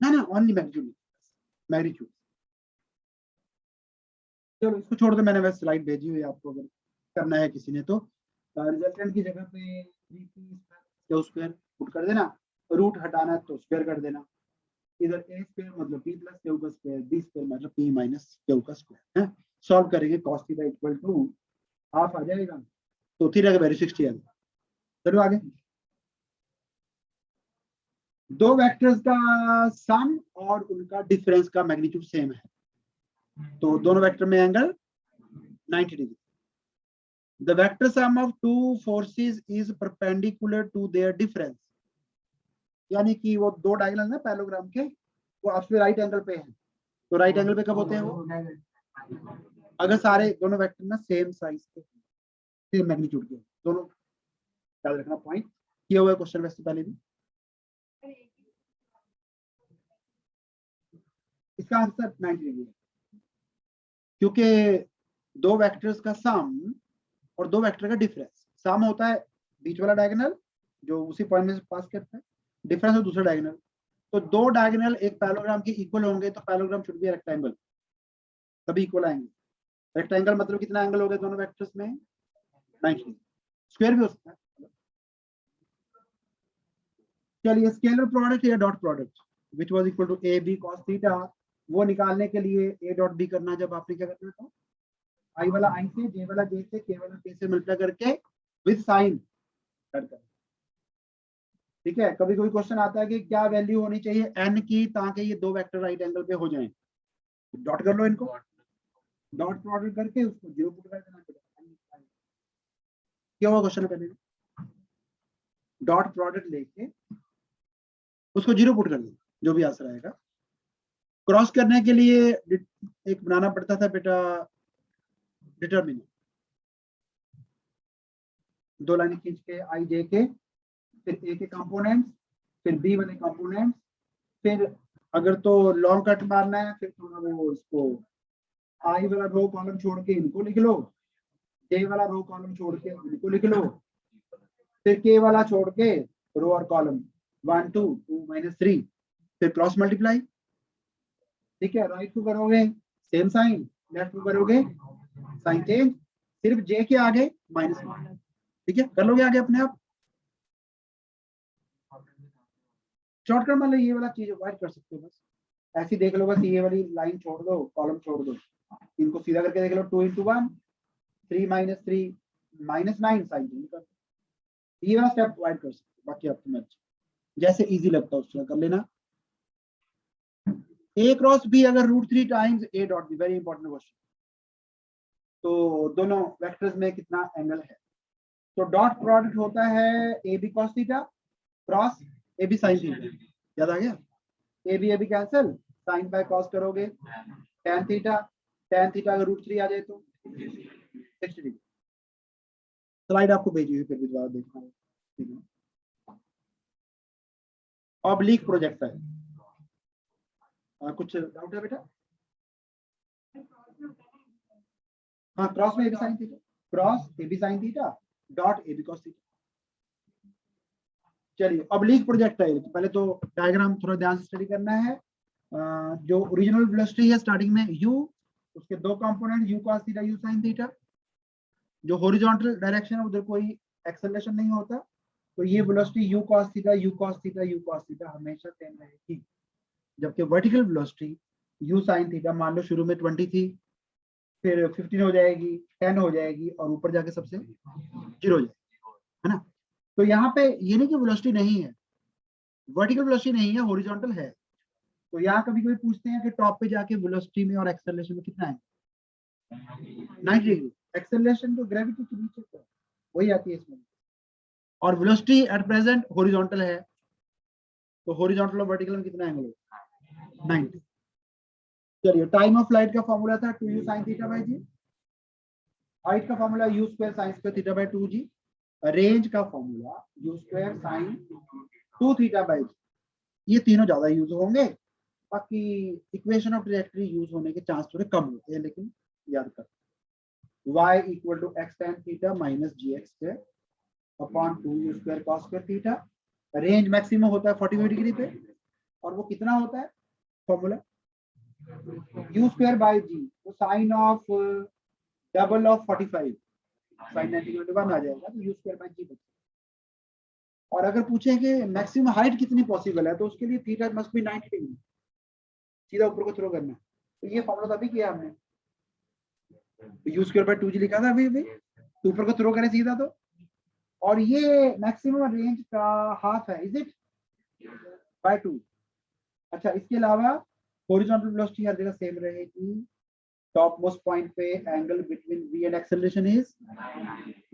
S1: ना ओनली मैग्नीट्यूड, मैग्नीट्यूड। चलो इसको छोड़ दो, मैंने वैसे स्लाइड भेजी हुई है आपको, अगर करना है किसी ने तो। रिजल्टेंट की जगह पे 3p स्क्वायर पुट कर देना, रूट हटाना है तो स्क्वायर कर देना। इधर a स्क्वायर मतलब p प्लस q का स्क्वायर, b स्क्वायर मतलब p माइनस q का स्क्वायर है। सॉल्व करेंगे, cos theta equal to half आ जाएगा, तो थीटा का वैल्यू 60 आ जाएगा। चलो आगे। दो वेक्टर्स का सम और उनका डिफरेंस का मैग्नीट्यूड सेम है, तो दोनों वेक्टर में angle 90 degree. The vector sum of two forces is perpendicular to their difference, यानी कि वो दो डायगोनल ना पैरेललोग्राम के, वो आपसे राइट एंगल पे हैं। तो राइट एंगल पे कब होते हैं वो? अगर सारे दोनों वेक्टर ना सेम साइज के, सेम मैग्नीट्यूड के, दोनों। याद रखना, पॉइंट किया हुआ है क्वेश्चन वैसे पहले भी। इसका आंसर 90 डिग्री है, क्योंकि दो वेक्टर्स का सम और दो वेक्टर का डिफरेंस। सम होता है बीच वाला डायगोनल जो उसी पॉइंट में से पास करता है, डिफरेंस है दूसरा डायगोनल। तो दो डायगोनल एक पैरेललोग्राम के इक्वल होंगे तो पैरेललोग्राम शुड बी रेक्टेंगल, तभी इक्वल आएंगे। रेक्टेंगल मतलब कितना एंगल हो गया दोनों वेक्टर्स में? 90। स्क्वायर भी हो सकता है। चलिए, स्केलर प्रोडक्ट या dot product which was equal to A B cos theta, वो निकालने के लिए ए डॉट बी करना, जब आपने क्या करना था, आई वाला आई से, जे वाला जे से, के वाला के से मल्टीप्लाई करके विद साइन करना। ठीक है, कभी कभी क्वेश्चन आता है कि क्या वैल्यू होनी चाहिए n की ताकि ये दो वेक्टर राइट एंगल पे हो जाएं, डॉट कर लो इनको, डॉट प्रोडक्ट करके उसको 0 पुट कर देना। क्या हुआ क्वेश्चन पहले? डॉट प्रोडक्ट लेके उसको 0 पुट कर देना, जो भी आंसर आएगा। क्रॉस करने के लिए एक बनाना पड़ता था बेटा, डिटरमिनेंट। दो लाइनें खींच के आई जे के, फिर ए के कंपोनेंट्स, फिर बी वाले कंपोनेंट्स, फिर अगर तो लॉन्ग कट मारना है फिर थोड़ा वो इसको आई वाला रो कॉलम छोड़ के इनको लिख लो, जे वाला रो कॉलम छोड़ के इनको लिख लो, फिर के वाला छोड़ के रो और कॉलम 1 2 2 -3, फिर क्रॉस मल्टीप्लाई। ठीक है, राइट को करोगे सेम साइन, लेफ्ट को करोगे साइन चेंज, सिर्फ जे के आगे -1। ठीक है, कर लोगे आगे अपने आप। शॉर्टकट मतलब ये वाला चीज अवॉइड कर सकते हो, बस ऐसी देख लो, बस ये वाली लाइन छोड़ दो, कॉलम छोड़ दो, इनको सीधा करके देख लो, 2 × 1 3 -3 -9 साइन चेंज कर, ये वाला स्टेप अवॉइड कर सकते हो, बाकी आपकी मर्जी, जैसे इजी लगता है उस तरह कर लेना। ए क्रॉस बी अगर √3 times A dot B, very important question, तो दोनों वेक्टर्स में कितना एंगल है? तो डॉट प्रोडक्ट होता है A B cos theta cross A B sine theta. याद आ गया? A B cancel, sine by cos करोगे, tan थीटा, tan थीटा अगर √3 आ जाए तो 60 डिग्री। स्लाइड आपको भेजी हुई, फिर भी दोबारा देखना है, ठीक है। ऑब्लिक प्रोजेक्टर, कुछ डाउट है बेटा? हाँ, क्रॉस में A B sine theta, cross A B sine theta dot A B cos theta. चलिए ऑब्लिक प्रोजेक्टर है, पहले तो डायग्राम थोड़ा ध्यान से स्टडी करना है। जो ओरिजिनल वेलोसिटी है स्टार्टिंग में u, उसके दो component u cos theta u sin theta. जो हॉरिजॉन्टल डायरेक्शन है उधर कोई एक्सेलरेशन नहीं होता, तो ये velocity u cos theta u cos theta u cos theta हमेशा सेम रहेगी। जबकि vertical velocity u sin theta मान लो शुरू में 20 थी, फिर 15 हो जाएगी, 10 हो जाएगी और ऊपर जाके सबसे 0 हो जाएगी, है ना। तो यहाँ पे ये नहीं कि वेलोसिटी नहीं है, वर्टिकल वेलोसिटी नहीं है, हॉरिजॉन्टल है। तो यहाँ कभी कभी पूछते हैं कि टॉप पे जाके वेलोसिटी में और एक्सेलरेशन में कितना है, 90 डिग्री। एक्सेलरेशन तो ग्रेविटी के नीचे है, वही आती है इसमें। और वेलोसिटी एट प्रेजेंट हॉरिजॉन्टल है, तो हॉरिजॉन्टल और वर्टिकल में कितना एंगल है, 90। चलिए टाइम ऑफ फ्लाइट का फॉर्मूला था 2u sin theta by g. Height का formula u square sin square theta by 2g। Range का formula u square sin 2 theta by g. ये तीनों ज्यादा यूज होंगे, बाकी इक्वेशन ऑफ ट्रैजेक्टरी यूज होने के चांस थोड़े कम होते हैं, लेकिन याद कर y equal to x tan theta minus gx square upon 2u square cos square theta. Range maximum होता है 45 डिग्री पे, और वो कितना होता है formula u square by g, तो sine of double of 45 sine 90 1 आ जाएगा, तो u स्क्वायर बाय g बचेगा। और अगर पूछे कि मैक्सिमम हाइट कितनी पॉसिबल है, तो उसके लिए थीटा मस्ट बी 90 डिग्री, सीधा ऊपर को थ्रो करना है। तो ये फॉर्मूला अभी किया हमने, u स्क्वायर बाय 2g लिखा था अभी अभी, तो ऊपर को थ्रो करें सीधा तो। और ये मैक्सिमम रेंज का हाफ है, इज इट बाय 2। अच्छा, इसके अलावा हॉरिजॉन्टल वेलोसिटी हर जगह सेम रहेगी। टॉप मोस्ट पॉइंट पे angle between v and acceleration is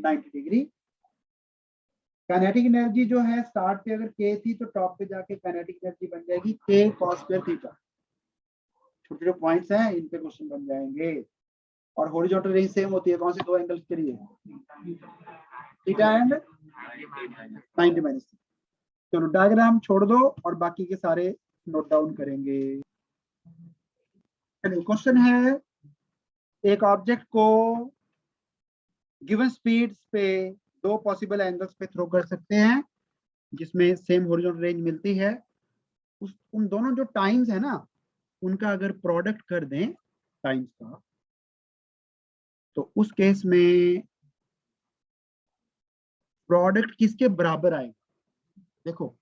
S1: 90 degree. Kinetic energy जो है स्टार्ट पे अगर k थी, तो टॉप पे जाके काइनेटिक एनर्जी बन जाएगी k cos स्क्वायर थीटा। छोटे जो पॉइंट्स हैं इन पे क्वेश्चन बन जाएंगे। और हॉरिजॉन्टल रेंज सेम होती है कौन से दो एंगल्स के लिए, थीटा एंड 90 माइनस। चलो डायग्राम छोड़ दो और बाकी के सारे नोट डाउन करेंगे। क्वेश्चन है, एक ऑब्जेक्ट को गिवन स्पीड पे दो पॉसिबल एंगल्स पे थ्रो कर सकते हैं जिसमें सेम हॉरिजॉन्टल रेंज मिलती है। उन दोनों जो टाइम्स है ना, उनका अगर प्रोडक्ट कर दें टाइम्स का, तो उस केस में प्रोडक्ट किसके बराबर आएगा। देखो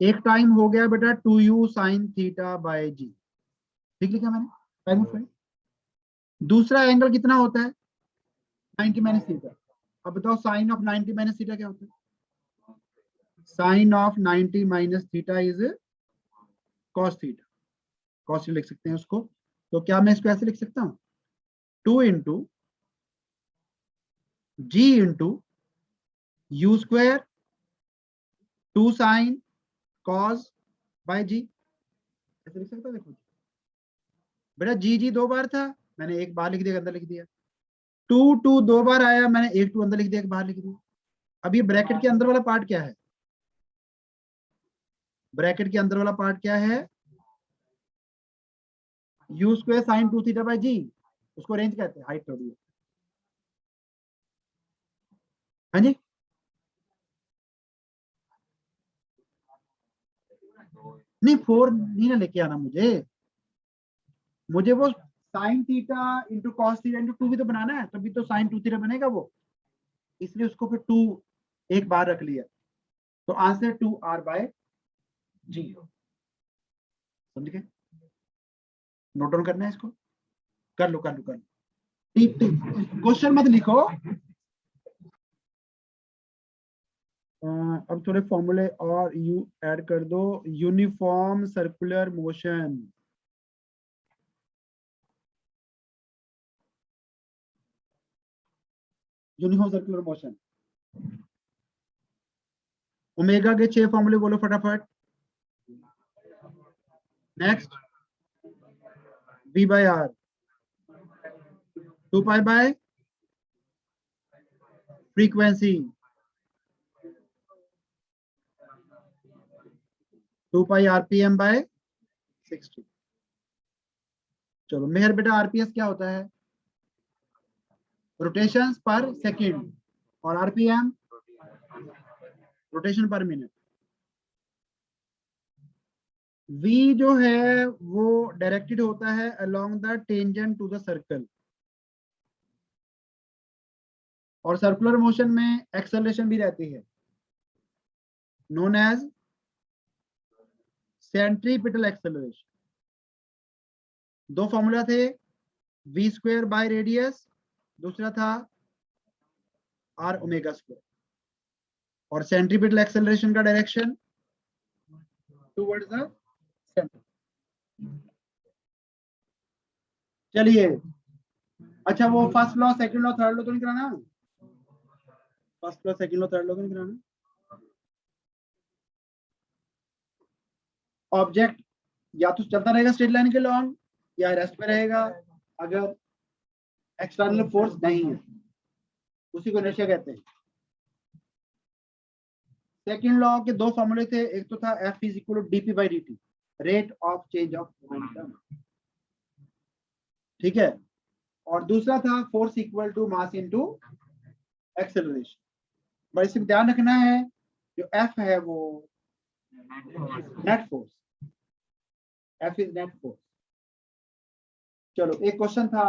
S1: एक टाइम हो गया बेटा 2u sin थीटा बाय जी, ठीक लिखा मैंने टाइम ऑफ फ्लाइट। दूसरा एंगल कितना होता है 90 माइनस थीटा। अब बताओ साइन ऑफ 90 माइनस थीटा क्या होता है, sine of 90 minus theta is cos theta. Cos लिख सकते हैं उसको, तो क्या मैं इसको ऐसे लिख सकता हूँ 2 into g into u square 2 sine cos by g, ऐसे लिख सकता हूँ। देखो बेटा जी दो बार था, मैंने एक बार लिख दिया, अंदर लिख दिया। 2 दो बार आया, मैंने एक 2 अंदर लिख दिया, एक बाहर लिख दिया। अब ये ब्रैकेट के अंदर वाला पार्ट क्या है, ब्रैकेट के अंदर वाला पार्ट क्या है, u square sine 2 theta by g, उसको रेंज कहते हैं, हाइट थोड़ी है। हाँ जी, नहीं 4 नहीं ना लेके आना मुझे वो sine theta into cos theta into 2 भी तो बनाना है, तभी तो साइन 2 थीटा बनेगा वो, इसलिए उसको फिर 2 एक बार रख लिया, तो आंसर 2r बाय जी। समझ गए, नोट डाउन करना है इसको, कर लो कर लो कर लो, ठीक ठीक, क्वेश्चन मत लिखो। अब थोड़े फॉर्मूले और यू ऐड कर दो। Uniform circular motion, uniform circular motion, omega के 6 फॉर्मूले बोलो फटाफट। Next v by r, 2 pi by frequency 2 pi RPM by 60। चलो मेहर बेटा आरपीएस क्या होता है? रोटेशंस पर सेकंड, और RPM rotation per minute. v जो है वो डायरेक्टेड होता है along the tangent to the circle, और सर्कुलर मोशन में एक्सेलरेशन भी रहती है, नोन एज सेंट्रीपिटल एक्सेलरेशन। दो फॉर्मूला थे, v स्क्वायर बाय रेडियस, दूसरा था r ओमेगा स्क्वायर, और सेंट्रीपिटल एक्सेलरेशन का डायरेक्शन टुवर्ड्स द सेंटर। चलिए, अच्छा वो first law, second law, third law तो नहीं कराना? First law, second law, third law तो नहीं कराना? ऑब्जेक्ट या तो चलता रहेगा स्ट्रेट लाइन के लॉन्ग, या रेस्ट पे रहेगा अगर एक्सटर्नल फोर्स नहीं है, उसी को इनर्शिया कहते हैं। सेकंड लॉ के दो फॉर्मूले थे, एक तो था F is equal to dp by dt, rate of change of momentum, ठीक है, और दूसरा था force equal to mass into acceleration. बस इसमें ध्यान रखना है जो F है वो net force, F is net force. चलो एक क्वेश्चन था,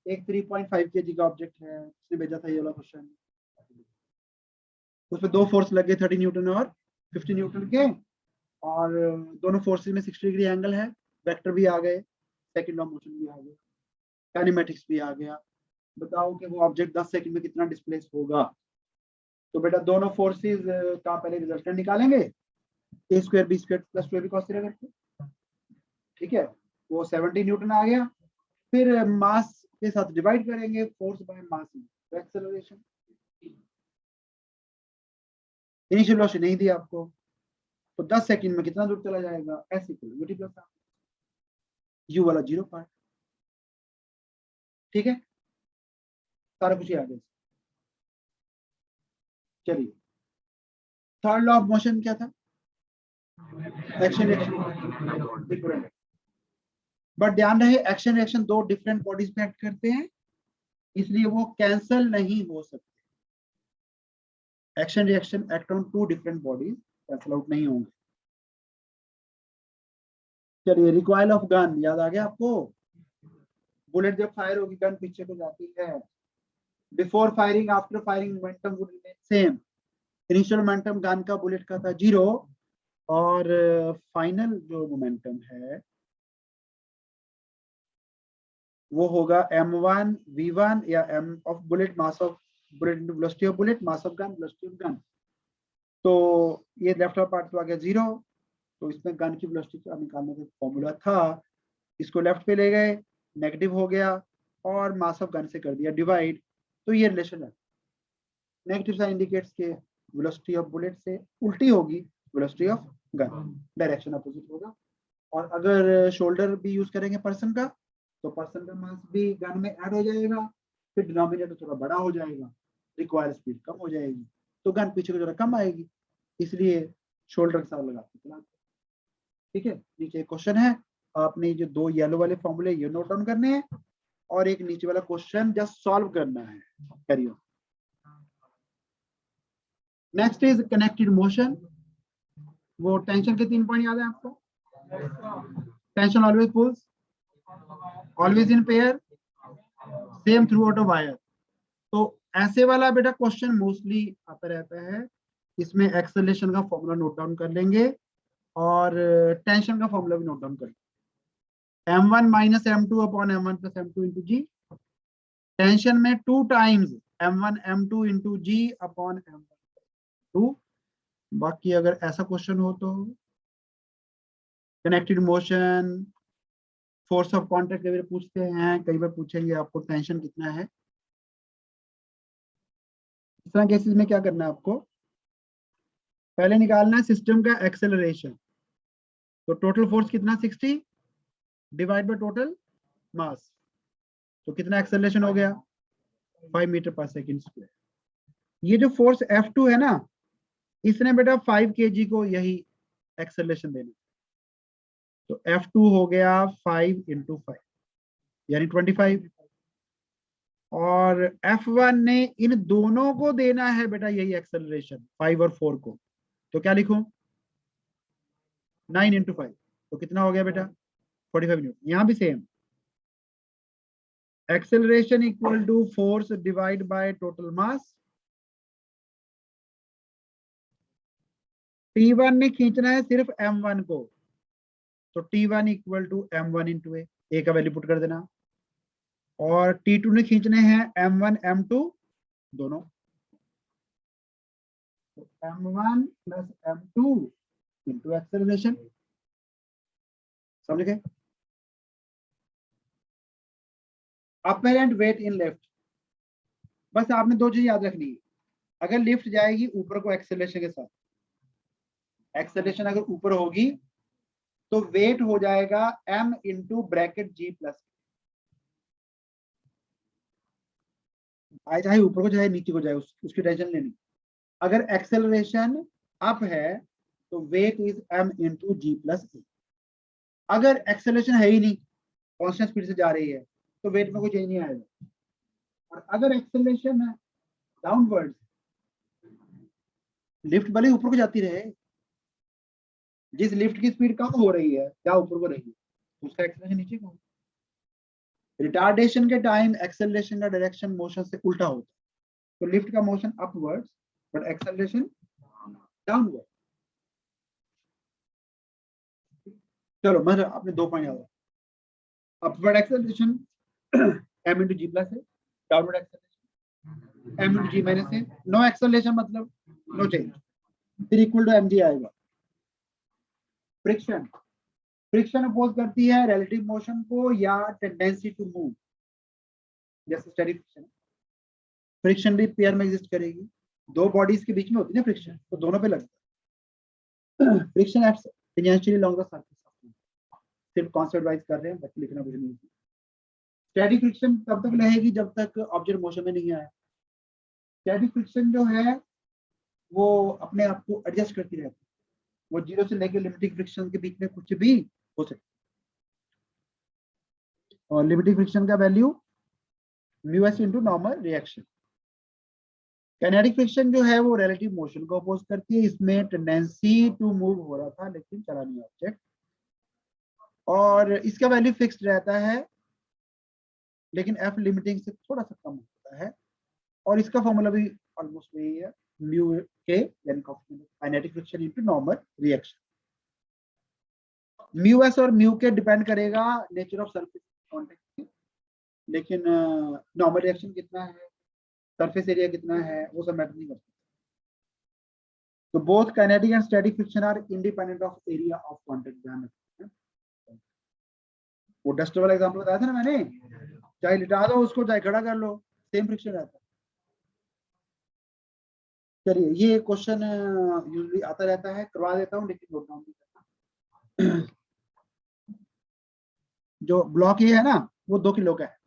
S1: एक 3.5 kg का ऑब्जेक्ट है, उसने भेजा था ये वाला क्वेश्चन, उसमें दो फोर्स लगे 30 न्यूटन और 50 न्यूटन के, और दोनों फोर्सेस में 60 डिग्री एंगल है, वेक्टर भी आ गए, सेकंड लॉ मोशन भी आ गया, काइनेमेटिक्स भी आ गया। बताओ कि वो ऑब्जेक्ट 10 सेकंड में कितना डिस्प्लेस होगा। तो बेटा दोनों फोर्सेस का पहले रिजल्टेंट निकालेंगे, a square b square plus 2ab cos theta करके, ठीक है, वो 70 न्यूटन आ गया। फिर मास के साथ डिवाइड करेंगे, फोर्स बाय मास, तो एक्सेलरेशन। इनिशियल वेलोसिटी नहीं दी आपको, तो 10 सेकंड में कितना दूर चला जाएगा, s equal u plus r, u वाला 0 पार्ट, ठीक है, सारा कुछ याद है। चलिए थर्ड लॉ ऑफ मोशन क्या था? एक्शन रिएक्शन, बट ध्यान रहे एक्शन रिएक्शन दो डिफरेंट बॉडीज पे एक्ट करते हैं, इसलिए वो कैंसल नहीं हो सकते। Action reaction act on two different bodies, cancel out नहीं होंगे। चलिए रिकॉइल ऑफ गन याद आ गया आपको? बुलेट जब फायर होगी गन पीछे को जाती है, before firing after firing momentum would remain same. Initial momentum gun का बुलेट का था 0, और फाइनल जो मोमेंटम है वो होगा m1 v1 या m of bullet mass of bullet into velocity of bullet mass of gun velocity of gun. तो ये लेफ्ट पार्ट तो आ गया 0, तो इसमें गन की वेलोसिटी का निकालने का फॉर्मूला था, इसको लेफ्ट पे ले गए, नेगेटिव हो गया, और मास ऑफ गन से कर दिया डिवाइड, तो ये रिलेशन है। नेगेटिव साइन इंडिकेट्स के वेलोसिटी ऑफ बुलेट से उल्टी होगी velocity of gun, direction opposite होगा। और अगर शोल्डर भी यूज करेंगे पर्सन का, तो पर्सन का मास भी गन में ऐड हो जाएगा, फिर डिनोमिनेटर थोड़ा बड़ा हो जाएगा, रिक्वायर स्पीड कम हो जाएगी, तो गन पीछे को जरा कम आएगी, इसलिए शोल्डर के साथ लगा के चलाते। ठीक है, नीचे क्वेश्चन है, आपने जो दो येलो वाले फॉर्मूले ये नोट डाउन करने हैं, और एक नीचे वाला क्वेश्चन जस्ट सॉल्व करना है। करिए। Next is connected motion. वो टेंशन के 3 पॉइंट याद है आपको? Tension always pulls, always in pair, same throughout a wire. तो ऐसे वाला बेटा क्वेश्चन मोस्टली आता रहता है, इसमें एक्सेलरेशन का फॉर्मूला नोट डाउन कर लेंगे, और टेंशन का फॉर्मूला भी नोट डाउन कर लेंगे। m1 minus m2 upon m1 plus m2 into g. Tension में 2 टाइम्स m1 m2 इंटू जी अपॉन m2। बाकी अगर ऐसा क्वेश्चन हो तो connected motion, force of contact कई बार पूछते हैं, कई बार पूछेंगे आपको टेंशन कितना है। इस तरह केसेस में क्या करना है आपको, पहले निकालना है सिस्टम का एक्सेलरेशन। तो टोटल फोर्स कितना 60 डिवाइड बाय टोटल मास, तो कितना एक्सेलरेशन हो गया 5 मीटर पर सेकंड स्क्वायर। ये जो फोर्स F2 है ना, इसने बेटा 5 kg को यही एक्सेलरेशन देना, तो F2 हो गया 5 × 5 यानी 25, और F1 ने इन दोनों को देना है बेटा यही एक्सेलरेशन 5 और 4 को, तो क्या लिखूं 9 × 5, तो कितना हो गया बेटा 45 न्यूटन। यहां भी same, acceleration equal to force divide by total mass. T1 ने खींचना है सिर्फ M1 को, तो T1 equal to M1 × A का वैल्यू पुट कर देना, और T2 ने खींचने हैं M1 M2 दोनों, तो M1 + M2 इंटू एक्सेलरेशन, समझ गए। अपेरेंट वेट इन लिफ्ट, बस आपने दो चीज याद रखनी है, अगर लिफ्ट जाएगी ऊपर को एक्सेलरेशन के साथ, एक्सेलरेशन अगर ऊपर होगी तो वेट हो जाएगा m × ब्रैकेट g प्लस, चाहे ऊपर को चाहे नीचे को जाए उसकी टेंशन लेनी। अगर एक्सेलरेशन अप है तो weight is m × g plus a. अगर एक्सेलरेशन है ही नहीं, कांस्टेंट स्पीड से जा रही है, तो वेट में कोई चेंज नहीं आएगा। और अगर एक्सेलरेशन है डाउनवर्ड, लिफ्ट भले ऊपर को जाती रहे, जिस लिफ्ट की स्पीड कम हो रही है या ऊपर को रही है, तो उसका एक्सेलरेशन नीचे को। रिटार्डेशन के टाइम एक्सेलरेशन का डायरेक्शन मोशन से उल्टा होता है, तो लिफ्ट का motion upwards but acceleration downward. चलो मतलब आपने 2 पॉइंट याद, upward acceleration m × g plus है, downward acceleration m × g minus है। नो एक्सेलरेशन मतलब नो चेंज, फिर इक्वल टू mg आएगा। फ्रिक्शन, फ्रिक्शन अपोज करती है रिलेटिव मोशन को या टेंडेंसी टू मूव, जैसे स्टैटिक फ्रिक्शन। फ्रिक्शन भी पेयर में एग्जिस्ट करेगी, दो बॉडीज के बीच में होती है ना फ्रिक्शन, तो दोनों पे लगता है। Friction acts tangentially along the surface of the, सिर्फ कॉन्सेप्ट वाइज कर रहे हैं, बाकी लिखना कुछ नहीं है। स्टैटिक फ्रिक्शन तब तक रहेगी जब तक ऑब्जेक्ट मोशन में नहीं आए। स्टैटिक फ्रिक्शन जो है वो अपने आप को एडजस्ट करती रहती है, वो 0 से लेकर लिमिटिंग फ्रिक्शन के बीच में कुछ भी हो सकता है, और लिमिटिंग फ्रिक्शन का value μs × normal reaction. Kinetic friction जो है वो रिलेटिव मोशन को अपोज करती है, इसमें टेंडेंसी टू मूव हो रहा था लेकिन चला नहीं ऑब्जेक्ट, और इसका वैल्यू फिक्स्ड रहता है, लेकिन एफ लिमिटिंग से थोड़ा सा कम होता है, और इसका फॉर्मूला भी ऑलमोस्ट वही है, म्यू के यानी kinetic friction into normal reaction. Mu S और म्यू के डिपेंड करेगा नेचर ऑफ सरफेस कांटेक्ट, लेकिन नॉर्मल रिएक्शन कितना है, सरफेस एरिया कितना है, वो सब मैटर नहीं करता। तो both kinetic and static friction are independent of area of contact. ध्यान रखना, वो डस्टर वाला एग्जांपल बताया था ना मैंने, चाहे लिटा दो उसको चाहे खड़ा कर लो, सेम फ्रिक्शन रहता है। चलिए ये क्वेश्चन यूजुअली आता रहता है, करवा देता हूँ लेकिन नोट डाउन नहीं करना। जो ब्लॉक ये है ना वो 2 किलो का है,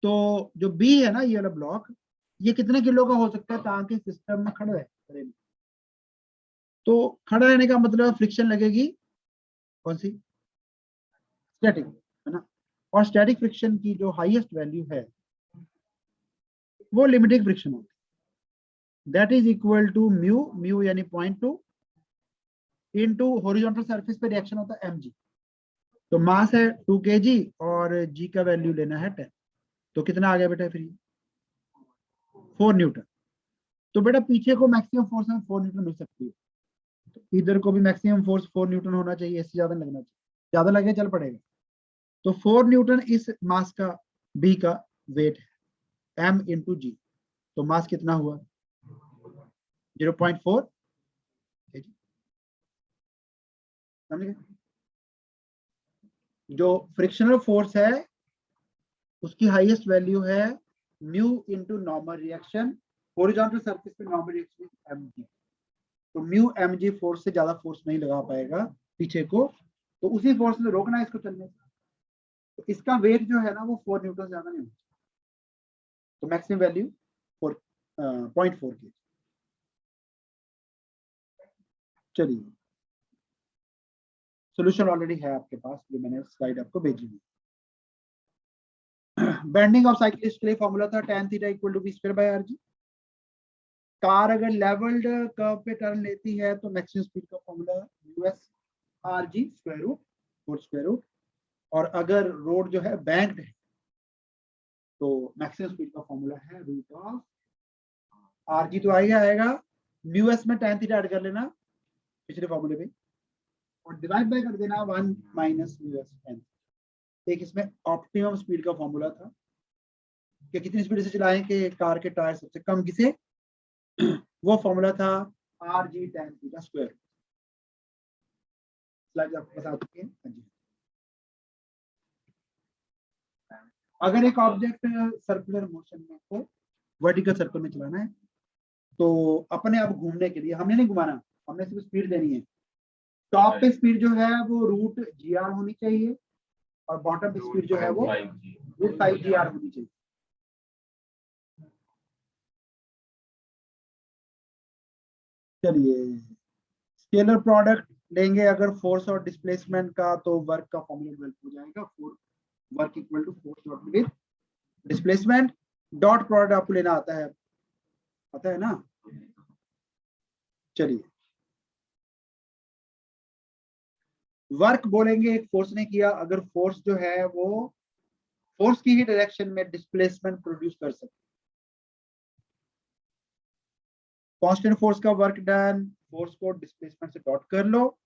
S1: तो जो बी है ना ये वाला ब्लॉक, ये कितने किलो का हो सकता है ताकि सिस्टम में खड़ा रहे। तो खड़ा रहने का मतलब फ्रिक्शन लगेगी कौन सी, स्टैटिक, है ना। और स्टैटिक फ्रिक्शन की जो हाईएस्ट वैल्यू है वो लिमिटिंग फ्रिक्शन होती है, that is equal to mu, mu यानी 0.2 इनटू हॉरिजॉन्टल सरफेस पे रिएक्शन होता है mg। तो मास है 2 kg और g का वैल्यू लेना है 10, तो कितना आ गया बेटा फिर 4 न्यूटन। तो बेटा पीछे को मैक्सिमम फोर्स में 4 न्यूटन मिल सकती है, तो इधर को भी मैक्सिमम फोर्स 4 न्यूटन होना चाहिए, इससे ज्यादा लगना चाहिए, ज्यादा लगे चल पड़ेगा। तो 4 न्यूटन इस मास का b का वेट है m × g, तो मास कितना हुआ 0.4 kg। समझ गए। जो फ्रिक्शनल फोर्स है उसकी हाईएस्ट वैल्यू है mu × normal reaction, horizontal surface पे नॉर्मल रिएक्शन mg, तो म्यू mg फोर्स से ज्यादा फोर्स नहीं लगा पाएगा पीछे को, तो उसी फोर्स में रोकना है इसको चलने से। तो इसका वेट जो है ना वो 4 न्यूटन ज्यादा नहीं होता, तो मैक्सिमम वैल्यू 0.4 kg। चलिए सोल्यूशन ऑलरेडी है आपके पास, जो मैंने स्लाइड आपको भेजी है। बेंडिंग ऑफ साइक्लिस्ट के लिए फॉर्मूला था tan theta equal to v square by rg। Car अगर लेवल्ड कर्व पे टर्न लेती है तो मैक्सिमम स्पीड का फॉर्मूला यूएस rg square root whole square root, और अगर रोड जो है बैंक्ड है तो मैक्सिमम स्पीड का फॉर्मूला है रूट ऑफ rg, तो आएगा यूएस में tan थीटा ऐड कर लेना पिछले फॉर्मूले पे और डिवाइड बाय कर देना 1 माइनस यूएस tan। एक इसमें ऑप्टिमम स्पीड का फॉर्मूला था कि कितनी स्पीड से चलाएं कि कार के टायर सबसे कम घिसे, वो फॉर्मूला था rg tan theta square. Slide आपको बता चुके हैं। हाँ जी, अगर एक ऑब्जेक्ट सर्कुलर मोशन में को वर्टिकल सर्कल में चलाना है तो अपने आप घूमने के लिए हमने नहीं घुमाना, हमने सिर्फ स्पीड देनी है। टॉप पे स्पीड जो है वो रूट GR होनी चाहिए और बॉटम पे स्पीड जो है वो रूट 5 GR होनी चाहिए। चलिए स्केलर प्रोडक्ट लेंगे अगर फोर्स और डिस्प्लेसमेंट का, तो वर्क का फॉर्मूला डेवलप हो जाएगा, work equal to force dot with displacement. Dot product आपको लेना आता है ना। चलिए वर्क बोलेंगे एक फोर्स ने किया, अगर फोर्स जो है वो फोर्स की ही डायरेक्शन में डिस्प्लेसमेंट प्रोड्यूस कर सकते। कांस्टेंट फोर्स का वर्क डन, फोर्स को डिस्प्लेसमेंट से डॉट कर लो,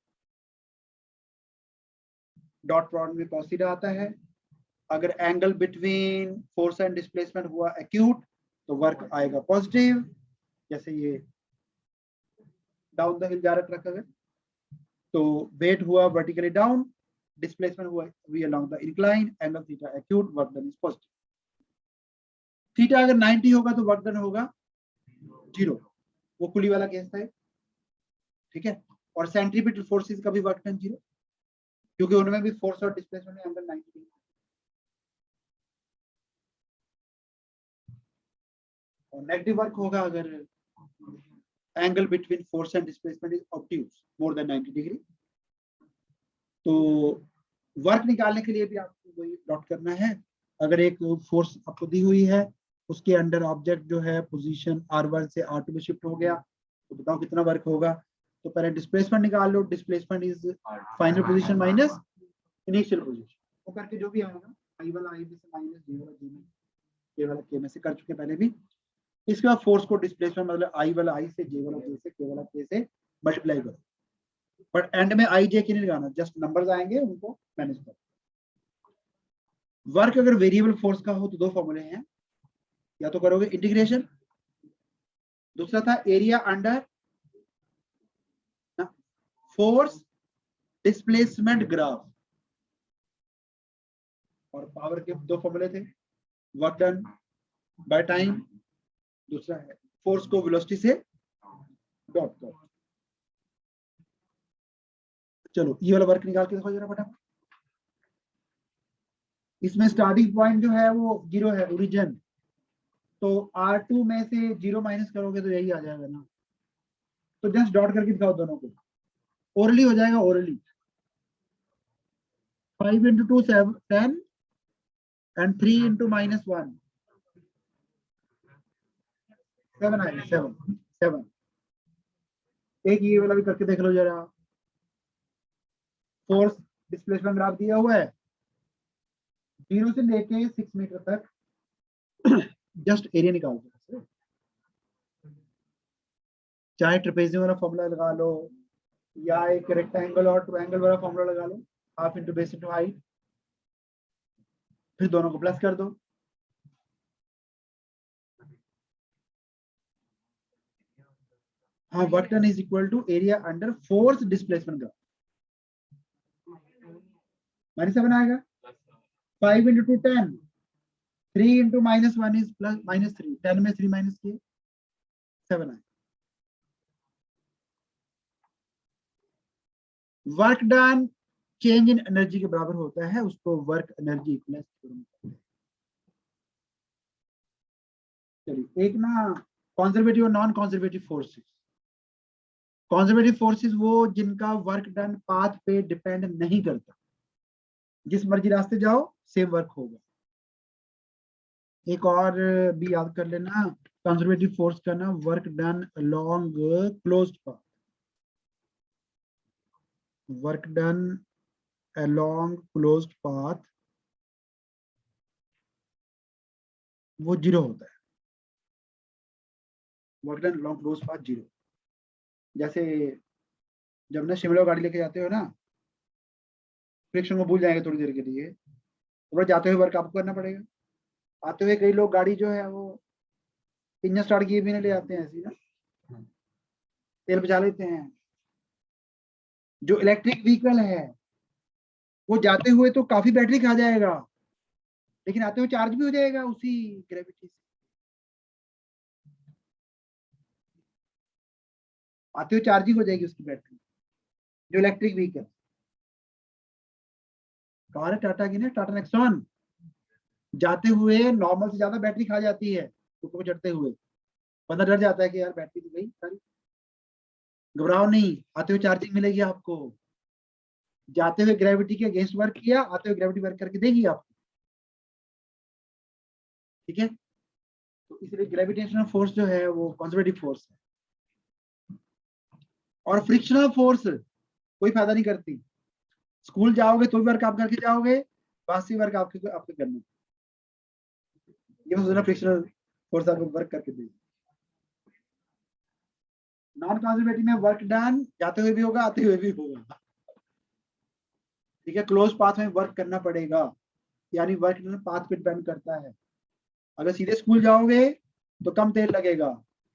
S1: डॉट प्रोडक्ट में कॉस थीटा आता है। अगर angle between force and displacement हुआ एक्यूट तो वर्क आएगा पॉजिटिव, जैसे ये डाउन द हिल जा रहा ट्रक अगर, तो वेट हुआ वर्टिकली डाउन, डिस्प्लेसमेंट हुआ वी along the incline, angle theta acute, work done is positive. Theta अगर 90 होगा तो वर्क डन होगा 0, वो कुली वाला केस था, ठीक है। और सेंट्रीपिटल फोर्सेस का भी वर्क डन 0, क्योंकि उनमें भी फोर्स और डिस्प्लेसमेंट में एंगल 90 डिग्री। और नेगेटिव वर्क होगा अगर angle between force and displacement is obtuse more than 90 degree. तो वर्क निकालने के लिए भी आपको वही डॉट करना है। अगर एक फोर्स आपको दी हुई है, उसके अंडर ऑब्जेक्ट जो है पोजीशन R1 से R2 में शिफ्ट हो गया, तो बताओ कितना वर्क होगा। तो पहले डिस्प्लेसमेंट निकाल लो, displacement is final position minus initial position, वो करके जो भी आएगा I वाला I में से माइनस J वाला J में, K वाला K में से कर चुके पहले भी। इसके बाद फोर्स को डिस्प्लेसमेंट मतलब I वाला I से, J वाला J से, K वाला K से मल्टीप्लाई करो, बट एंड में I J की नहीं लगाना, जस्ट नंबर्स आएंगे उनको मैनेज करो। वर्क अगर वेरिएबल फोर्स का हो तो दो फॉर्मूले हैं, या तो करोगे इंटीग्रेशन, दूसरा था area under force displacement graph, और पावर के दो फॉर्मूले थे, वर्क डन बाय टाइम, दूसरा है फोर्स को वेलोसिटी से डॉट करो। चलो ये वाला वर्क निकाल के देखो जरा फटाफट। इसमें स्टार्टिंग पॉइंट जो है वो 0 है, ओरिजिन, तो R2 में से 0 माइनस करोगे तो यही आ जाएगा ना, तो जस्ट डॉट करके दिखाओ दोनों को, ओरली हो जाएगा, ओरली 5 into 2 10 and 3 into -1 7 आएगा, 7। एक ये वाला भी करके देख लो जरा। फोर्स डिस्प्लेसमेंट ग्राफ दिया हुआ है 0 से लेके 6 मीटर तक, जस्ट एरिया निकाल दो, चाहे ट्रेपेजियम वाला फॉर्मूला लगा लो या एक रेक्टेंगल और ट्रायंगल वाला फॉर्मूला लगा लो, half into base into height, फिर दोनों को प्लस कर दो। हाँ, work done is equal to area under force displacement graph, -7 आएगा, 5 into 2 10, 3 into -1 is plus -3, 10 में 3 माइनस किए 7 आए। Work done change in energy के बराबर होता है, उसको वर्क एनर्जी इक्वलेंस थ्योरम कहते हैं। चलिए एक ना कंजर्वेटिव और non conservative forces. Conservative forces वो जिनका वर्क डन पाथ पे डिपेंड नहीं करता, जिस मर्जी रास्ते जाओ सेम वर्क होगा। एक और भी याद कर लेना कंजर्वेटिव फोर्स का ना, work done along closed path, work done along closed path वो जीरो होता है। Work done along closed path zero. जैसे जब ना शिमला गाड़ी लेके जाते हो ना, फ्रिक्शन को भूल जाएंगे थोड़ी देर के लिए, तो जाते हुए वर्क आपको करना पड़ेगा। आते हुए कई लोग गाड़ी जो है वो इंजन स्टार्ट किए भी नहीं ले जाते हैं, ऐसी ना तेल बचा लेते हैं। जो इलेक्ट्रिक व्हीकल है वो जाते हुए तो काफी बैटरी खा जाएगा, लेकिन आते हुए चार्ज भी हो जाएगा उसी ग्रेविटी से। आते हुए चार्जिंग हो जाएगी उसकी बैटरी। जो इलेक्ट्रिक व्हीकल कार है टाटा की ना, टाटा नेक्सॉन, जाते हुए नॉर्मल से ज्यादा बैटरी खा जाती है ऊपर चढ़ते हुए। बंदा डर जाता है कि यार बैटरी तो गई सारी। घबराओ नहीं, आते हुए चार्जिंग मिलेगी आपको। जाते हुए ग्रेविटी के अगेंस्ट वर्क किया, आते हुए ग्रेविटी वर्क करके देगी आपको। ठीक है, तो इसलिए ग्रेविटेशनल फोर्स जो है वो कंजर्वेटिव फोर्स है। और फ्रिक्शनल फोर्स कोई फायदा नहीं करती। स्कूल जाओगे तो भी वर्क आप करके जाओगे, बासी वर्क आपके आपके करने। ये सोचना फ्रिक्शनल फोर्स आपको वर्क करके देगी। नॉन कंजर्वेटिव में वर्क डन जाते हुए भी होगा, आते हुए भी होगा। ठीक है, क्लोज पाथ में वर्क करना पड़ेगा, यानी वर्क डन पाथ पे डिपेंड करता है। अगर सीधे स्कूल जाओगे तो कम तेल लगेगा,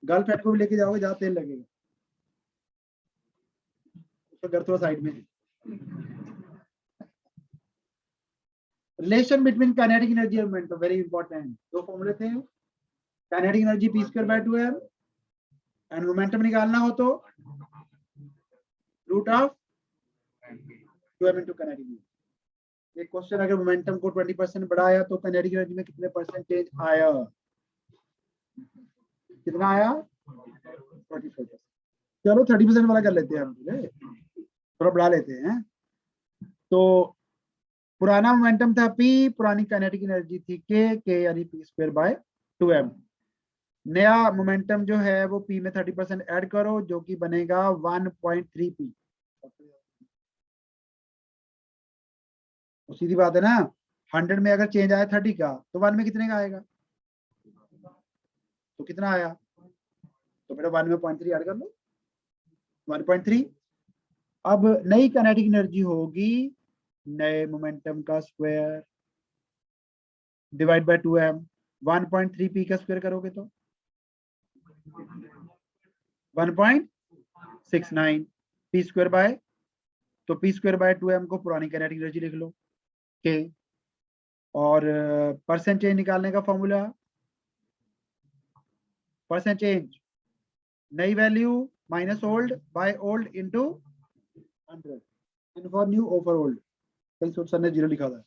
S1: गर्लफ्रेंड को भी लेके जाओगे ज्यादा तेल लगेगा। तो घर थोड़ा साइड में। रिलेशन बिटवीन काइनेटिक एनर्जी और मोमेंटम वेरी इंपॉर्टेंट। दो फॉर्मूले थे, kinetic energy P square by 2m and momentum निकालना हो तो root of 2m into kinetic energy. एक क्वेश्चन, अगर मोमेंटम को 20% बढ़ाया तो काइनेटिक एनर्जी में कितने परसेंटेज आया? कितना आया? 44%। चलो 30% वाला कर लेते हैं हम, थोड़ा बढ़ा लेते हैं। तो पुराना मोमेंटम था P, पुरानी काइनेटिक एनर्जी थी K यानी P स्क्वायर बाय 2m। नया मोमेंटम जो है वो P में 30% ऐड करो जो कि बनेगा 1.3 P। तो सीधी बात है ना, 100 में अगर चेंज आया 30 का तो 1 में कितने का आएगा? तो कितना आया? तो मेरा 1 में 0.3 ऐड कर लो, 1.3। अब नई काइनेटिक एनर्जी होगी नए मोमेंटम का square divide by 2m। 1.3 P का स्क्वायर करोगे तो 1.69 P स्क्वायर बाय, तो P स्क्वायर बाय 2m को पुरानी काइनेटिक एनर्जी लिख लो K। और परसेंटेज निकालने का फॉर्मूला, परसेंटेज नई value minus old by old into 100 and for new over old. कहीं सर ने जीरो लिखा था।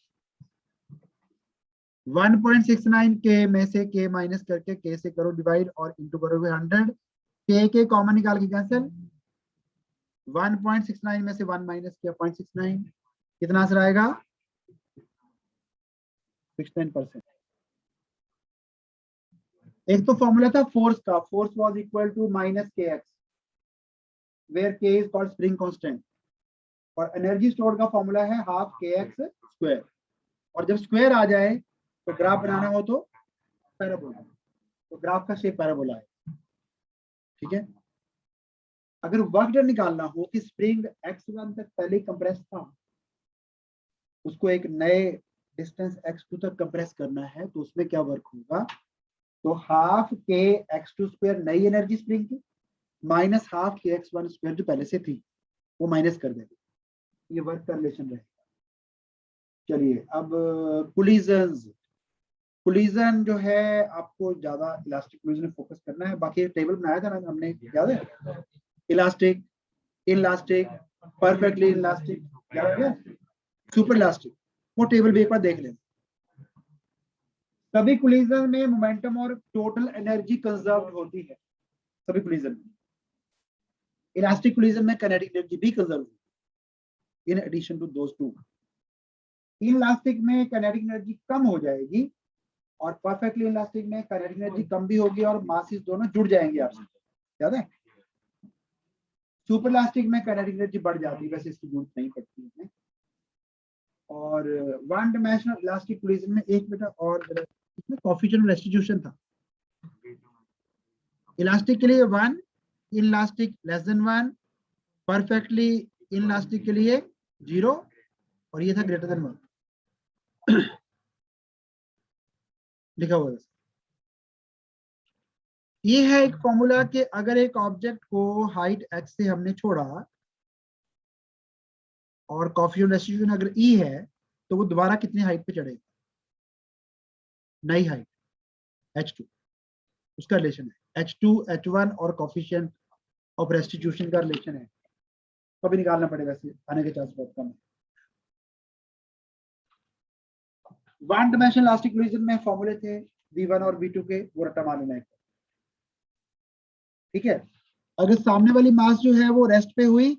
S1: 1.69 K में से K माइनस करके K से करो डिवाइड और इंटू करोगे 100। K कॉमन निकाल के कैंसिल, 1.69 में से 1 माइनस किया 0.69, कितना आंसर आएगा? 69%। एक तो फॉर्मूला था फोर्स का, force was equal to minus kx where k is called spring constant. और एनर्जी स्टोर का फॉर्मूला है हाफ kx स्क्वायर। और जब स्क्वायर आ जाए तो ग्राफ बनाना हो तो पैराबोला, तो ग्राफ का शेप पैराबोला है। ठीक है, अगर वर्क डन निकालना हो कि स्प्रिंग x1 तक पहले कंप्रेस था, उसको एक नए डिस्टेंस x2 तक कंप्रेस करना है, तो उसमें क्या वर्क होगा? तो हाफ के x2 स्क्वायर नई एनर्जी स्प्रिंग की माइनस हाफ के x1 स्क्वायर जो पहले से थी वो माइनस कर देंगे। ये वर्क का रिलेशन रहेगा। चलिए अब कोलिजन जो है आपको ज्यादा इलास्टिक कोलिजन फोकस करना है। बाकी टेबल बनाया था ना हमने, याद है? इलास्टिक, इलास्टिक, परफेक्टली इलास्टिक, याद है? सुपर इलास्टिक, वो टेबल भी एक बार देख लें। सभी कोलिजन में मोमेंटम और टोटल एनर्जी कंजर्व होती है। सभी कोलिजन में। इलास्टिक कोलिजन में काइनेटिक एनर्जी भी conserve in addition to those two. Inelastic में काइनेटिक एनर्जी कम हो जाएगी और परफेक्टली इलास्टिक में काइनेटिक एनर्जी कम भी होगी और मासेस दोनों जुड़ जाएंगे आपसे, याद है। सुपर इलास्टिक में काइनेटिक एनर्जी बढ़ जाती है, वैसे इसकी जरूरत नहीं पड़ती है। और वन डायमेंशनल इलास्टिक कोलिजन में एक बेटा और इसमें कोएफिशिएंट रेस्टिट्यूशन था। इलास्टिक के लिए 1, inelastic less than 1, perfectly inelastic के लिए 0 और ये था ग्रेटर देन 1 लिखा हुआ है। ये है एक फॉर्मूला कि अगर एक ऑब्जेक्ट को हाइट x से हमने छोड़ा और कोएफिशिएंट रेस्टिट्यूशन अगर e है तो वो दोबारा कितनी हाइट पे चढ़ेगा, नई हाइट h2, उसका रिलेशन है h2 h1 और कोएफिशिएंट ऑफ रेस्टिट्यूशन का रिलेशन है, कभी निकालना पड़ेगा, वैसे आने के चांस बहुत कम है। वन डायमेंशनल इलास्टिक कोलिजन में फॉर्मूले थे v1 और v2 के, वो रट्टा मार लेना है, ठीक है। अगर सामने वाली मास जो है वो रेस्ट पे हुई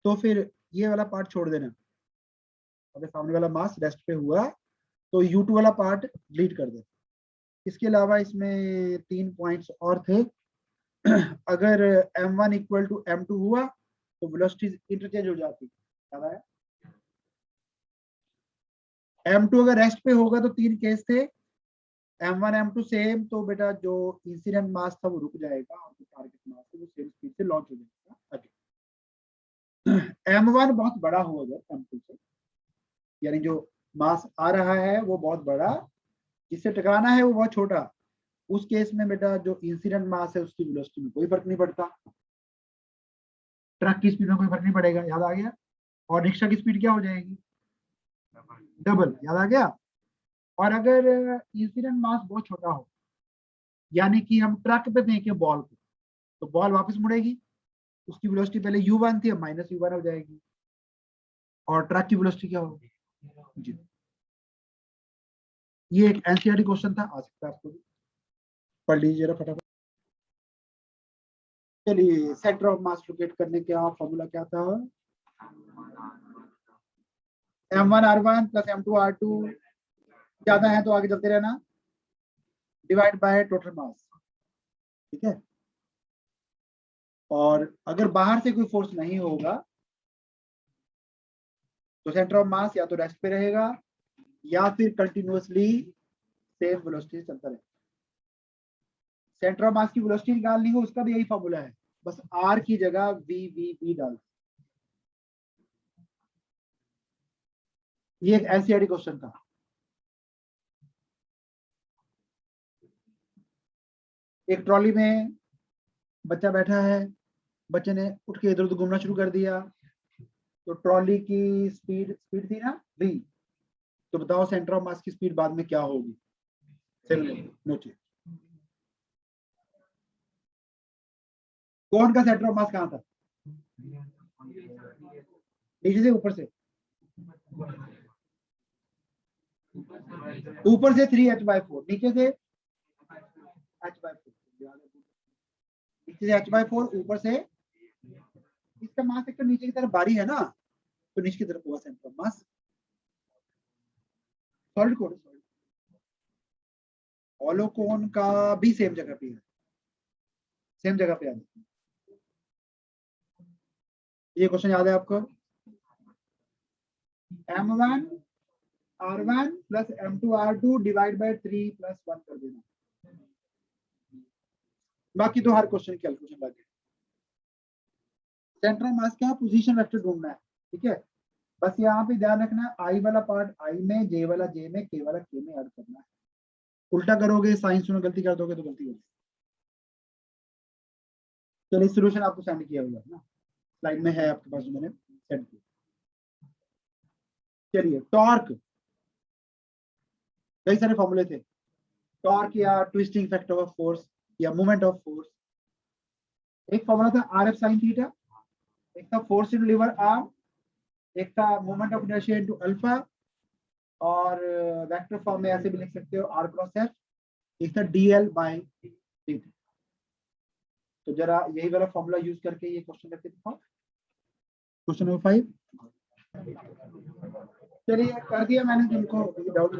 S1: तो फिर ये वाला पार्ट छोड़ देना। अगर सामने वाला मास रेस्ट पे हुआ तो u2 वाला पार्ट डिलीट कर दे। इसके अलावा इसमें 3 पॉइंट्स और थे। अगर m1 इक्वल टू m2 हुआ तो वेलोसिटी इंटरचेंज हो जाती, याद आया। m2 अगर रेस्ट पे होगा तो 3 केस थे, m1 m2 सेम, तो बेटा जो इंसिडेंट मास था वो रुक जाएगा और जो टारगेट मास है वो सेम स्पीड से लॉन्च हो जाएगा आगे। m1 बहुत बड़ा हो अगर m2 से, यानी जो मास आ रहा है वो बहुत बड़ा, जिससे टकराना है वो बहुत छोटा, उस केस में बेटा जो इंसिडेंट मास है उसकी वेलोसिटी में कोई फर्क नहीं पड़ता, ट्रक की स्पीड में कोई फर्क नहीं पड़ेगा, याद आ गया। और रिक्शा की स्पीड क्या हो जाएगी, डबल, याद आ गया। और अगर इंसिडेंट मास बहुत छोटा हो, यानी कि हम ट्रक पे फेंके बॉल को तो बॉल वापस मुड़ेगी, उसकी वेलोसिटी पहले u1 थी अब -u1 हो जाएगी, और ट्रक की वेलोसिटी क्या होगी जी। ये एक एनसीईआरटी क्वेश्चन था, आ सकता है आपको भी, पढ़ लीजिए जरा फटाफट। चलिए, सेंटर ऑफ मास लोकेट करने का फॉर्मूला क्या था, m1r1 प्लस m2r2, ज्यादा है तो आगे चलते रहना, डिवाइड बाय टोटल मास, ठीक है। और अगर बाहर से कोई फोर्स नहीं होगा तो सेंटर ऑफ मास या तो रेस्ट पे रहेगा या फिर कंटिन्यूअसली सेम वेलोसिटी चलता रहेगा। सेंटर ऑफ मास की वेलोसिटी निकालनी हो उसका भी यही फॉर्मूला है, बस r की जगह v डाल। ये एक एनसीईआरटी क्वेश्चन था। एक ट्रॉली में बच्चा बैठा है, बच्चे ने उठ के इधर उधर घूमना शुरू कर दिया, तो ट्रॉली की स्पीड थी ना v, तो बताओ सेंटर ऑफ मास की स्पीड बाद में क्या होगी, नोटिस। कौन का सेंटर ऑफ मास कहां था, नीचे से ऊपर से, ऊपर से 3h/4, नीचे से h/4, नीचे से h/4, ऊपर से, इसका मास सेक्टर नीचे की तरफ बारी है ना, तो नीचे की तरफ होगा centre of mass. Solid cone, hollow cone का भी सेम जगह पे है, सेम जगह पे है। ये क्वेश्चन याद है आपको, m1 r1 plus m2 r2 divide by 3 plus 1 कर देना, बाकी तो हर क्वेश्चन कैलकुलेशन लगे। सेंटर ऑफ मास का पोजीशन वेक्टर ढूंढना है, ठीक है। बस यहाँ पे ध्यान रखना, आई वाला पार्ट आई में, जे वाला जे में, के वाला के में ऐड करना है। उल्टा करोगे, साइंस में गलती कर दोगे तो गलती होगी। चलिए, सोल्यूशन आपको सेंड किया हुआ है ना, स्लाइड में है आपके पास, मैंने सेंड किया। चलिए, टॉर्क, कई सारे फॉर्मूले थे, टॉर्क या ट्विस्टिंग फैक्टर ऑफ फोर्स या मोमेंट ऑफ फोर्स। एक फॉर्मूला था आर एफ साइन थीटा, एक था फोर्स इन लीवर आर्म, एक था moment of inertia into alpha, और वेक्टर फॉर्म में ऐसे भी लिख सकते हो आर क्रॉस एफ, एक था डीएल बाय थीटा। तो जरा यही वाला फॉर्मूला यूज करके ये क्वेश्चन करके दिखाओ। Question number 5। चलिए कर दिया मैंने, तुमको डाउट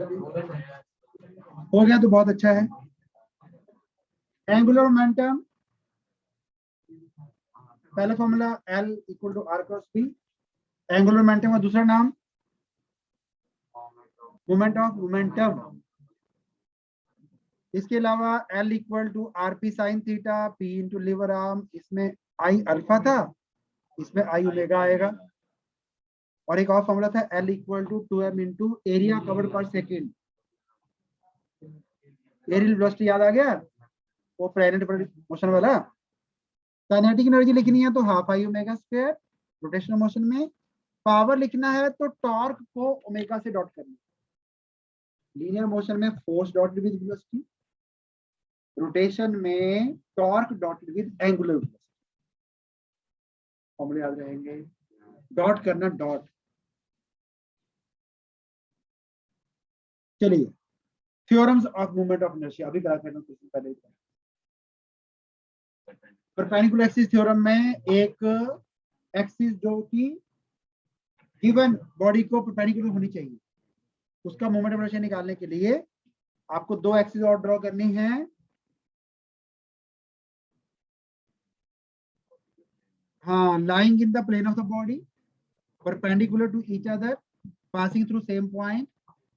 S1: हो गया तो बहुत अच्छा है। एंगुलर मोमेंटम, पहला formula L equal to R cross P। Angular momentum का दूसरा नाम मोमेंट ऑफ मोमेंटम। इसके अलावा L equal to RP sine theta, P into lever arm, इसमें I अल्फा था, इसमें I ओमेगा आएगा। और एक और फॉर्मूला था L equal to 2m into area covered per second. Aerial velocity याद आ गया, वो प्लैनेट पर मोशन वाला। काइनेटिक एनर्जी लिखनी है तो half I omega square rotational motion में। पावर लिखना है तो टॉर्क को ओमेगा से डॉट करना। लीनियर मोशन में force dot with velocity, rotation में torque dot with angular velocity. फॉर्मूले याद रहेंगे, डॉट करना डॉट। चलिए theorems of movement of inertia अभी करा करना कुछ पहले। परपेंडिकुलर एक्सिस थ्योरम में एक एक्सिस जो कि गिवन बॉडी को परपेंडिकुलर होनी चाहिए, उसका मोमेंट ऑफ इनर्शिया निकालने के लिए आपको दो एक्सिस और ड्रॉ करनी है। हाँ, lying in the plane of the body, perpendicular to each other, passing through same point।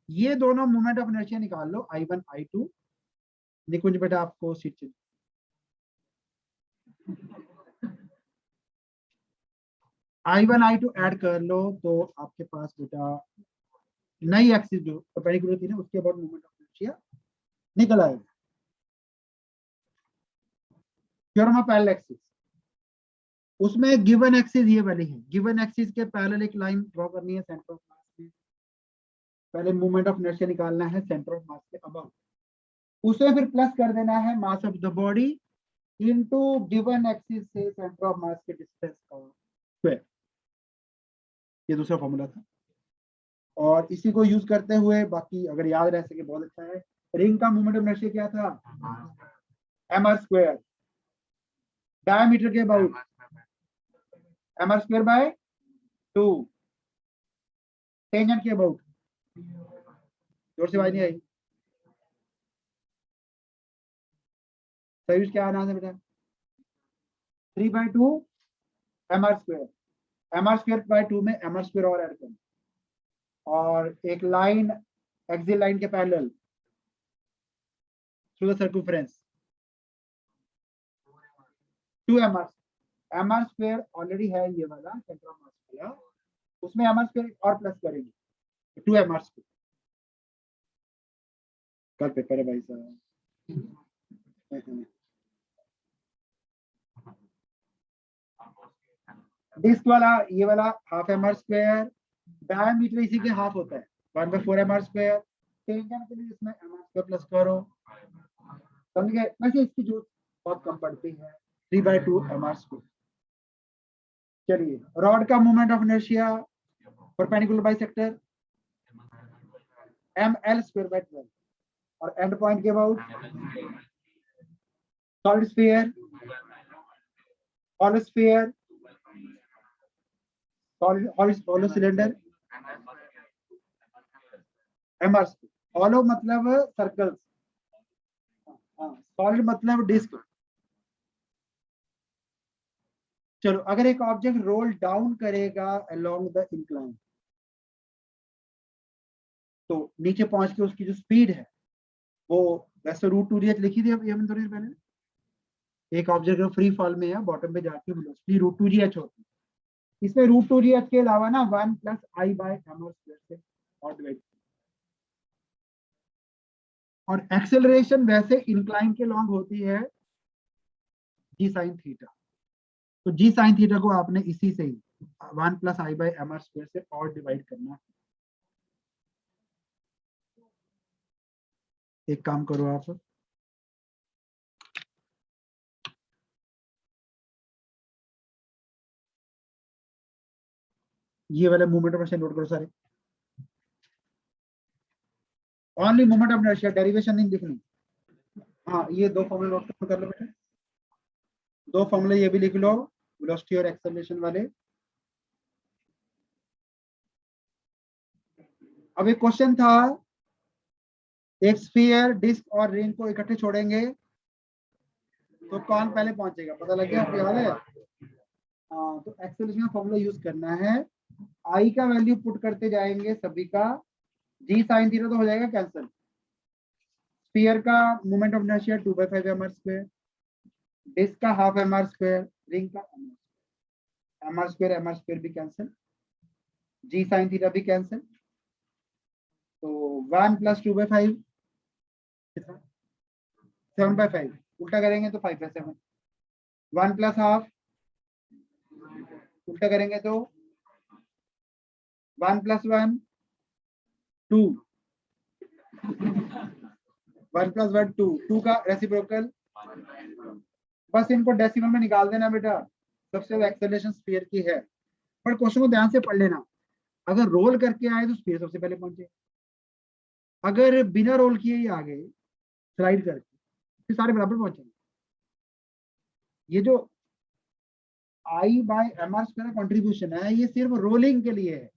S1: ये दोनों मोमेंट ऑफ इनर्शिया निकाल लो, I1 I2। निकुंज बेटा आपको सीट चाहिए। I1 I2 ऐड कर लो तो आपके पास बेटा नई एक्सिस जो परपेंडिकुलर थी ना, उसके अबाउट मोमेंट ऑफ इनर्शिया निकल आएगा। थ्योरम ऑफ पैरेलल एक्सिस, उसमें गिवन एक्सिस ये वाली है। गिवन एक्सिस के पैरेलल एक लाइन ड्रॉ करनी है सेंटर ऑफ मास में। पहले मोमेंट ऑफ इनर्शिया निकालना है सेंटर ऑफ मास के अबाउट, उसे फिर प्लस कर देना है mass of the body into given axis से सेंटर ऑफ मास के डिस्टेंस का स्क्वायर। ये दूसरा फॉर्मूला था। और इसी को यूज करते हुए बाकी अगर याद रह सके बहुत अच्छा है। रिंग का मोमेंट ऑफ इनर्शिया क्या था, mr स्क्वायर, डायमीटर के about mr square by 2, tangent के अबाउट, जोर से आवाज नहीं आई, सही क्या आना है बेटा, 3/2 mr square. mr square by 2 में mr स्क्वायर और ऐड करना, और एक लाइन एक्सियल लाइन के parallel through the circumference 2 mr। mr square already है ये वाला सेंटर ऑफ मास वाला, उसमें mr स्क्वायर और प्लस करेंगे 2 mr स्क्वायर। कल पेपर है भाई साहब। डिस्क वाला ये वाला हाफ mr स्क्वायर, डायमीटर इसी के हाफ होता है 1/4 mr स्क्वायर। टेंजेंट के लिए इसमें mr स्क्वायर प्लस करो, समझ गए। वैसे इसकी जरूरत बहुत कम पड़ती है, 3/2 mr स्क्वायर। चलिए रॉड का moment of inertia perpendicular bisector ml square by 12, और एंड पॉइंट के about solid sphere, hollow sphere, hollow cylinder, mr square. Hollow मतलब सर्कल्स, सॉलिड मतलब डिस्क। चलो अगर एक ऑब्जेक्ट रोल डाउन करेगा अलोंग द इंक्लाइन, तो नीचे पहुंच के उसकी जो स्पीड है वो वैसे √2gh लिखी थी अभी हमने थोड़ी देर पहले। एक ऑब्जेक्ट फ्री फॉल में है, बॉटम पे जाके वेलोसिटी √2gh होती है। इसमें √2gh के अलावा ना 1 + I/mr स्क्वायर से और डिवाइड। और एक्सेलरेशन वैसे इंक्लाइन के लॉन्ग होती है g sin थीटा, तो g sin थीटा को आपने इसी से ही 1 + I/mr स्क्वायर से और डिवाइड करना है। एक काम करो आप, ये वाले मूवमेंट ऑफ इनर्शिया नोट करो सारे। Only movement of inertia, derivation नहीं लिखनी। हाँ ये दो फॉर्मूले नोट कर लो बेटा। दो फॉर्मूले ये भी लिख लो, वेलोसिटी और एक्सेलरेशन वाले। अब एक क्वेश्चन था, एक स्फीयर, डिस्क और रिंग को इकट्ठे छोड़ेंगे तो कौन पहले पहुंचेगा, पता लग गया, आपको याद है? हाँ, तो एक्सेलरेशन का फॉर्मूला यूज करना है। आई का वैल्यू पुट करते जाएंगे सभी का, जी साइन थीटा तो हो जाएगा कैंसिल। स्फीयर का moment of inertia 2/5 mr², disc का हाफ mr², रिंग का mr² भी कैंसिल, जी साइन थीटा भी कैंसिल। तो 1 + 2/5 कितना, 7/5, उल्टा करेंगे तो 5/7। 1 + हाफ, उल्टा करेंगे तो 1 + 1 2, 1 + 1 2, 2 का रेसिप्रोकल। बस इनको डेसिमल में निकाल देना बेटा, सबसे ज्यादा एक्सेलरेशन स्फीयर की है। पर क्वेश्चन को ध्यान से पढ़ लेना, अगर रोल करके आए तो स्फीयर सबसे पहले पहुंचे, अगर बिना रोल किए ही आ गए स्लाइड करके फिर सारे बराबर पहुंचेंगे। ये जो I/mr² कंट्रीब्यूशन है ये सिर्फ रोलिंग के लिए है।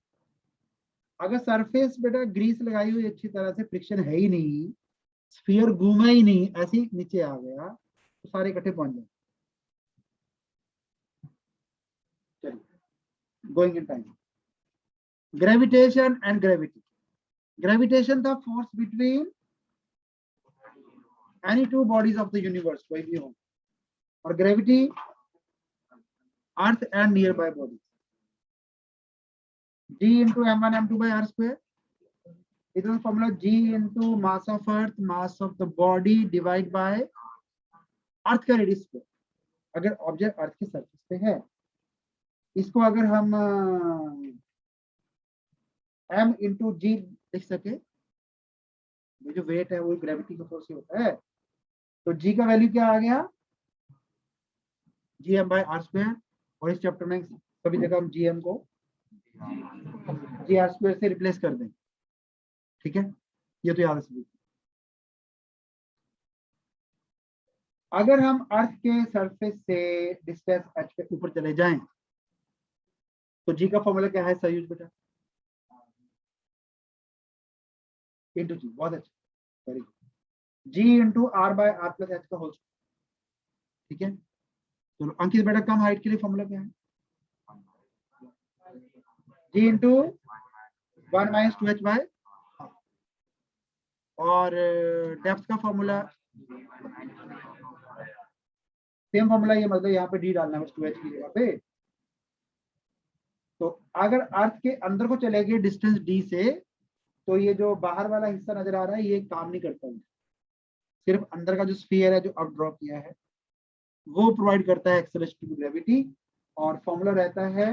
S1: अगर सरफेस बेटा ग्रीस लगाई हुई अच्छी तरह से, फ्रिक्शन है ही नहीं, स्फीयर घूमा ही नहीं, ऐसे ही नीचे आ गया तो सारे इकट्ठे पहुंच जाए। चलिए, going in time, gravitation and gravity. Gravitation था force between any two bodies of the universe, कोई भी हो, और gravity earth and nearby bodies. G into m1 m2 by r², it is formula G into mass of earth, mass of the body divide by अर्थ का radius square. अगर object अर्थ की surface पे है, इसको अगर हम m इंटू जी लिख सके, जो वेट है वो ग्रेविटी का फोर्स ही होता है, तो g का वैल्यू क्या आ गया, Gm/r²। और इस चैप्टर में सभी जगह हम Gm को Gr² से रिप्लेस कर दें, ठीक है, ये तो याद है। अगर हम अर्थ के सरफेस से डिस्टेंस h के ऊपर चले जाएं तो g का फॉर्मूला क्या है सयूज बेटा, इंटू जी, बहुत अच्छा, very good, g into r/r+h का होल, ठीक है। चलो अंकित बेटा, कम हाइट के लिए फॉर्मूला क्या है, g इंटू 1 - 2h/, और डेप्थ का फॉर्मूला सेम फॉर्मूला, ये मतलब यहाँ पे d डालना है 2h की जगह पे। तो अगर अर्थ के अंदर को चले गए डिस्टेंस d से, तो ये जो बाहर वाला हिस्सा नजर आ रहा है ये काम नहीं करता है, सिर्फ अंदर का जो स्फीयर है जो अब ड्रॉ किया है वो प्रोवाइड करता है एक्सेलरेशन टू ग्रेविटी। और फॉर्मूला रहता है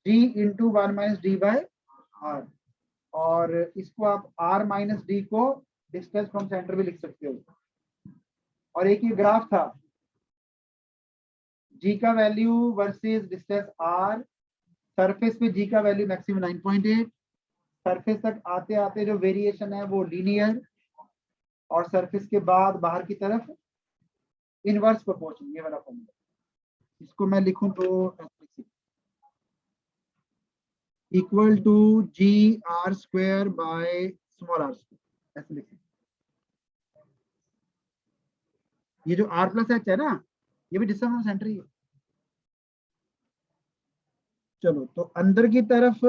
S1: g इंटू 1 - d/r, और इसको आप r - d को डिस्टेंस फ्रॉम सेंटर भी लिख सकते हो। और एक ये ग्राफ था, g का value versus distance r, surface पे g का वैल्यू मैक्सिमम 9.8, सरफेस तक आते आते जो वेरिएशन है वो लीनियर, और सरफेस के बाद बाहर की तरफ इनवर्स प्रोपोर्शन, ये वाला फॉर्मूला। इसको मैं लिखूं तो equal to Gr² by small r², ऐसे लिखें। ये जो r+h है ना, ये भी डिस्टेंस फ्रॉम सेंटर ही है। चलो, तो अंदर की तरफ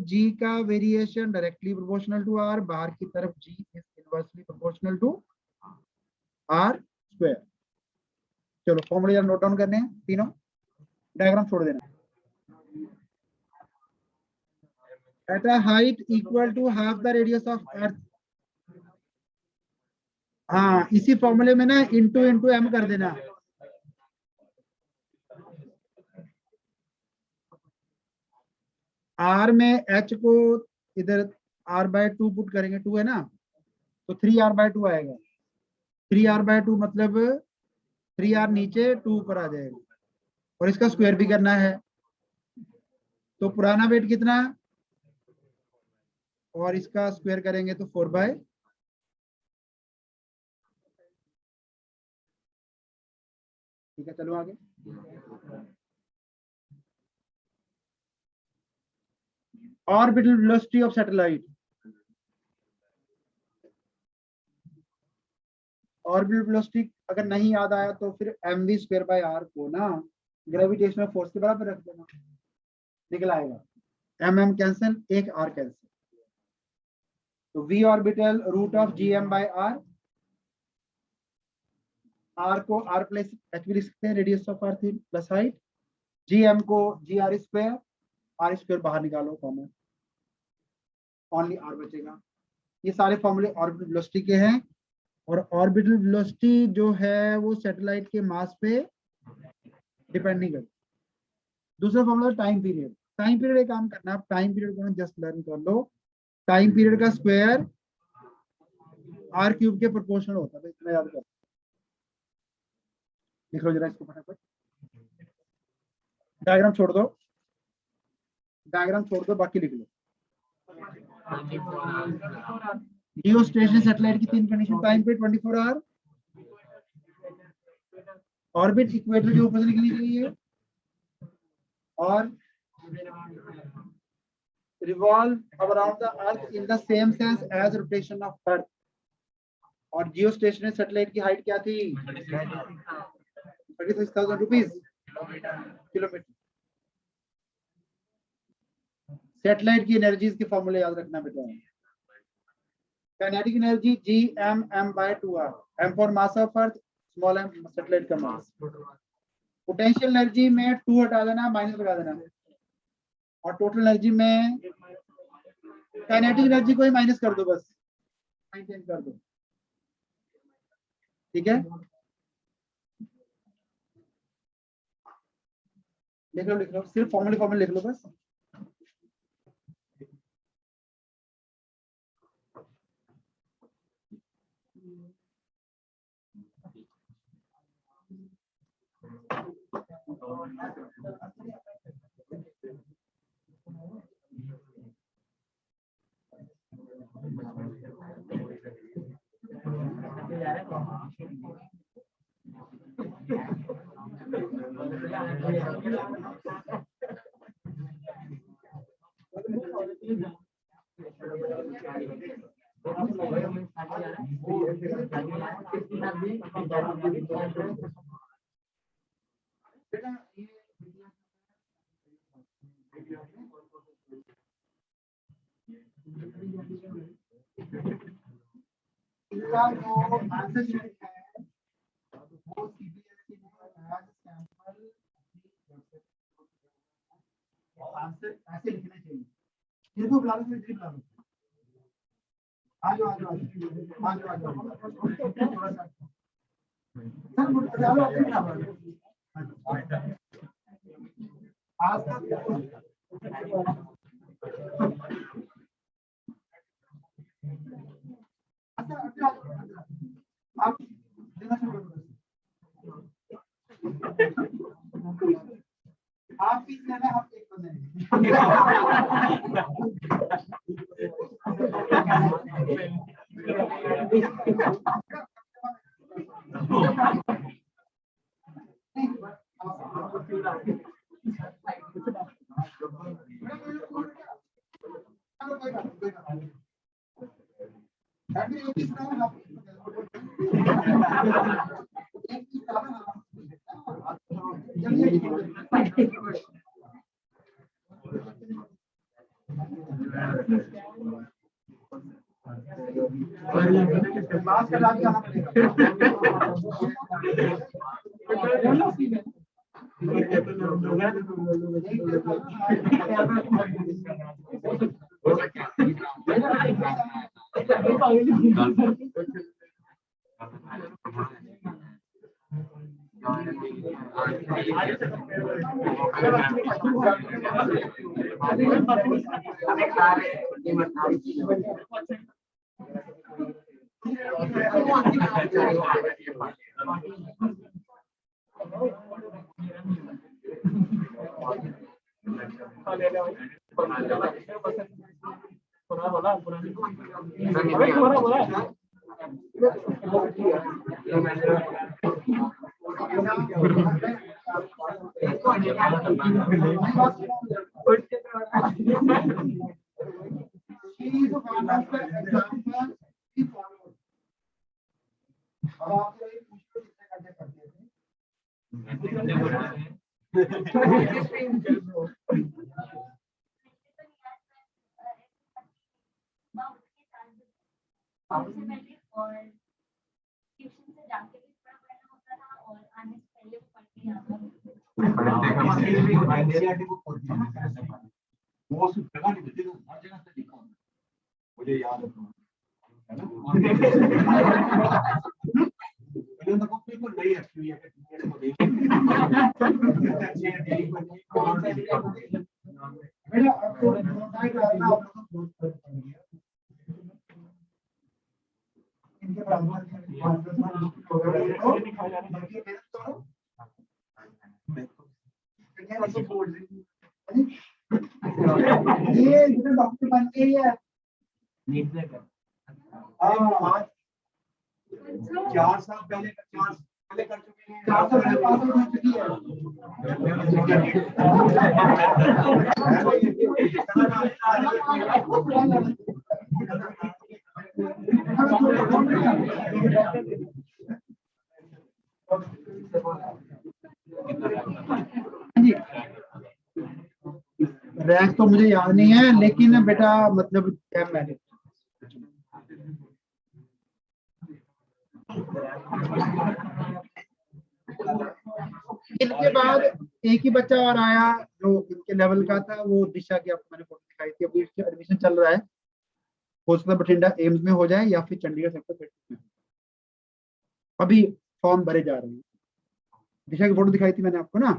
S1: g का variation directly proportional to r, बाहर की तरफ g is inversely proportional to r²। चलो फॉर्मूला यार नोट डाउन करने हैं तीनों, डायग्राम छोड़ देना। At a height equal to half the radius of earth, हाँ इसी फॉर्मूले में ना इंटू इंटू m कर देना। r में h को इधर r/2 पुट करेंगे, 2 है ना, तो 3r/2 आएगा। 3r/2 मतलब 3r नीचे 2 ऊपर आ जाएगा, और इसका स्क्वायर भी करना है। तो पुराना वेट कितना, और इसका स्क्वायर करेंगे तो 4/, ठीक है, चलो आगे। Orbital velocity of satellite, orbital velocity अगर नहीं याद आया तो फिर mv²/r को ना ग्रेविटेशनल फोर्स के बराबर रख देना, निकल आएगा। mm कैंसिल, एक r कैंसिल, तो v orbital root of gm/r, r को r प्लस h भी लिख सकते हैं, radius of earth plus height, gm को gr², r² बाहर निकालो कॉमन, ओनली r बचेगा। ये सारे फॉर्मूले ऑर्बिटल वेलोसिटी के हैं, और ऑर्बिटल वेलोसिटी जो है वो सैटेलाइट के मास पे डिपेंड नहीं करती। दूसरा formula time period, time period एक काम करना, आप टाइम पीरियड को जस्ट लर्न कर लो, टाइम पीरियड का स्क्वायर r³ के प्रोपोर्शनल होता है, इतना याद कर, लिख लो जरा इसको फटाफट। डायग्राम छोड़ दो, डायग्राम छोड़ दो, बाकी लिख लो। जियो स्टेशनरी सैटेलाइट की तीन कंडीशन, टाइम पे 24 आवर, ऑर्बिट इक्वेटर के ऊपर से निकलनी चाहिए, और revolve around the earth in the same sense as rotation of earth. और जियो स्टेशनरी सैटेलाइट की हाइट क्या थी? 36,000 रुपीज किलोमीटर। सैटेलाइट की एनर्जीज के फॉर्मूले याद रखना बेटा। Kinetic energy Gmm/2r, m for mass of earth, small m satellite का मास। पोटेंशियल एनर्जी में 2 हटा देना, माइनस लगा देना, और टोटल एनर्जी में काइनेटिक एनर्जी को ही माइनस कर दो, बस साइन चेंज कर दो, ठीक है। लिख लो, सिर्फ फॉर्मूले लिख लो बस। इसका जो आंसर शीट है वो सीबीएसई में आज सैंपल आंसर ऐसे लिखने चाहिए। फिर को बुला लो, फिर बुला लो, आ जाओ थोड़ा सा सर बुला लो आज आप देना शुरू कर दो। आप पीस लेना, आप एक बंदे
S2: वो जगह नहीं देती, हर जगह से लिखा होता मुझे याद है ना। तो बिल्कुल नहीं एक्चुअली बेटा आपको टाइट रहना, आप लोग इनके बराबर ये डॉक्टर बन के ही है। 4 साल पहले कर चुके हैं, 4 साल पहले पास हो चुकी है।
S1: रैंक तो मुझे याद नहीं है, लेकिन बेटा मतलब क्या मैंने इनके बाद एक ही बच्चा और आया जो इनके लेवल का था, वो दिशा की आपको मैंने फोटो दिखाई थी। अभी इसका एडमिशन चल रहा है, हो सकता है बठिंडा एम्स में हो जाए या फिर चंडीगढ़ सेक्टर में। अभी फॉर्म भरे जा रहे हैं। दिशा की फोटो दिखाई थी मैंने आपको ना,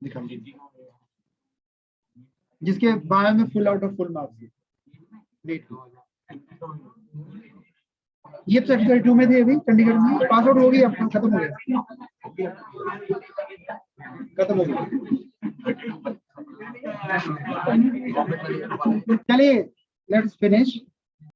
S1: दिखाई जिसके बायो में full out of full marks. ये सेक्टर 2 में थे, अभी चंडीगढ़ में पास आउट हो गई, अपना खत्म हो गया, खत्म हो गया। चलिए लेट्स फिनिश।